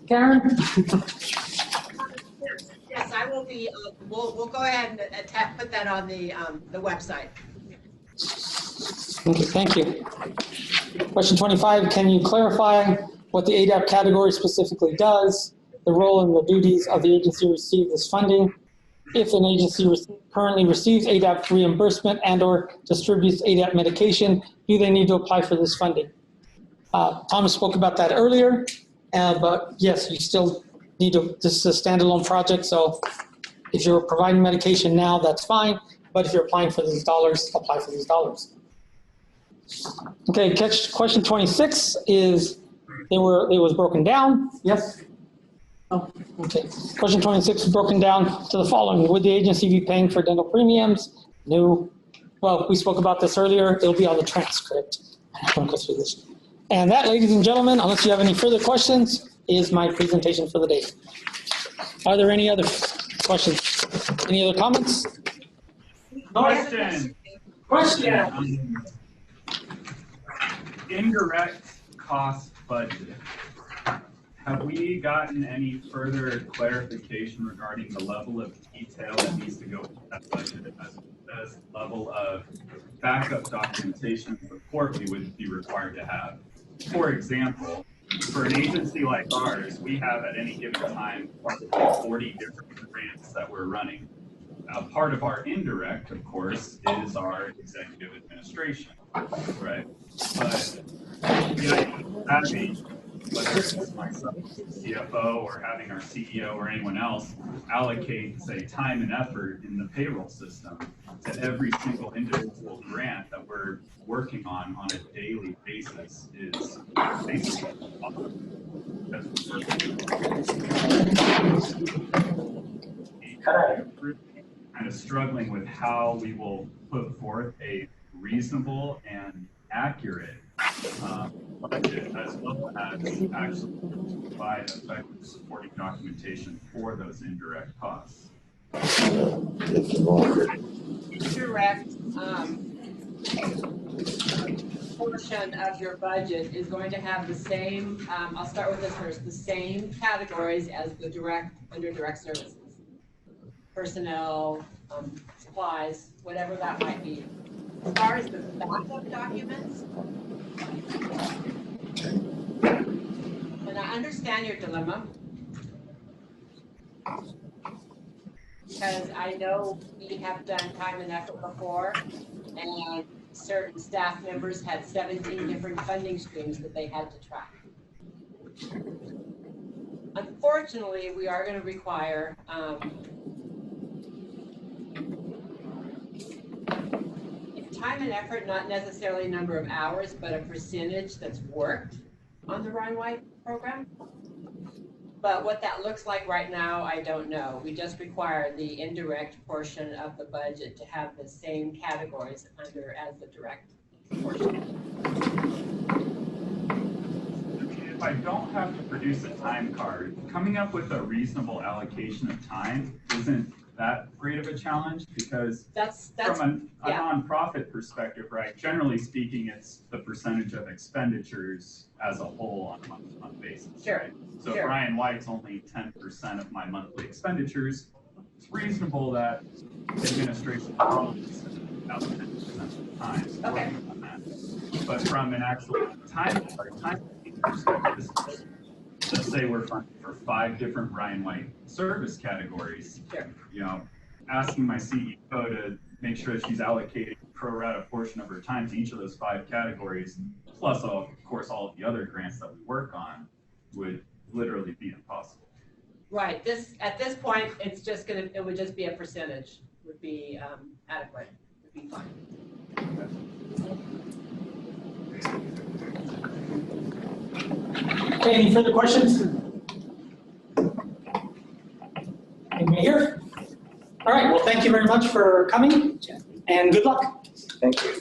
Karen? Yes, I will be, we'll go ahead and put that on the website. Okay, thank you. Question 25, can you clarify what the ADAP category specifically does, the role and the duties of the agency to receive this funding? If an agency currently receives ADAP reimbursement and or distributes ADAP medication, do they need to apply for this funding? Thomas spoke about that earlier, but yes, you still need to, this is a standalone project, so if you're providing medication now, that's fine, but if you're applying for these dollars, apply for these dollars. Okay, question 26 is, it was broken down, yes? Oh, okay. Question 26 is broken down to the following. Would the agency be paying for dental premiums? No. Well, we spoke about this earlier. It'll be on the transcript. I'm not going to go through this. And that, ladies and gentlemen, unless you have any further questions, is my presentation for the day. Are there any other questions? Any other comments? Question. Indirect cost budget. Have we gotten any further clarification regarding the level of detail that needs to go with that budget as level of backup documentation support we would be required to have? For example, for an agency like ours, we have at any given time probably 40 different grants that we're running. Part of our indirect, of course, is our executive administration, right? But having, whether it's myself, CFO, or having our CEO or anyone else allocate, say, time and effort in the payroll system to every single individual grant that we're working on a daily basis is basically kind of struggling with how we will put forth a reasonable and accurate budget, as well as actually provide effective supporting documentation for those indirect costs. Indirect portion of your budget is going to have the same, I'll start with this first, the same categories as the direct, under direct services. Personnel, supplies, whatever that might be. As far as the backup documents, and I understand your dilemma, because I know we have done time and effort before, and certain staff members had 17 different funding streams that they had to track. Unfortunately, we are going to require time and effort, not necessarily number of hours, but a percentage that's worked on the Ryan White program. But what that looks like right now, I don't know. We just require the indirect portion of the budget to have the same categories under as the direct portion. If I don't have to produce a time card, coming up with a reasonable allocation of time isn't that great of a challenge, because that's from a nonprofit perspective, right? Generally speaking, it's the percentage of expenditures as a whole on a month-to-month basis. Sure. Right? So sure. if Ryan White's only 10% of my monthly expenditures, it's reasonable that administration probably spends about 10% of the time working on that. But from an actual time perspective, let's say we're funding for 5 different Ryan White service categories. Sure. You know, asking my CEO to make sure that she's allocating pro rata portion of her time to each of those 5 categories, plus of course all of the other grants that we work on, would literally be impossible. Right, at this point, it would just be a percentage, would be adequate, would be fine. Okay, any further questions? Anybody here? All right, well, thank you very much for coming and good luck. Thank you.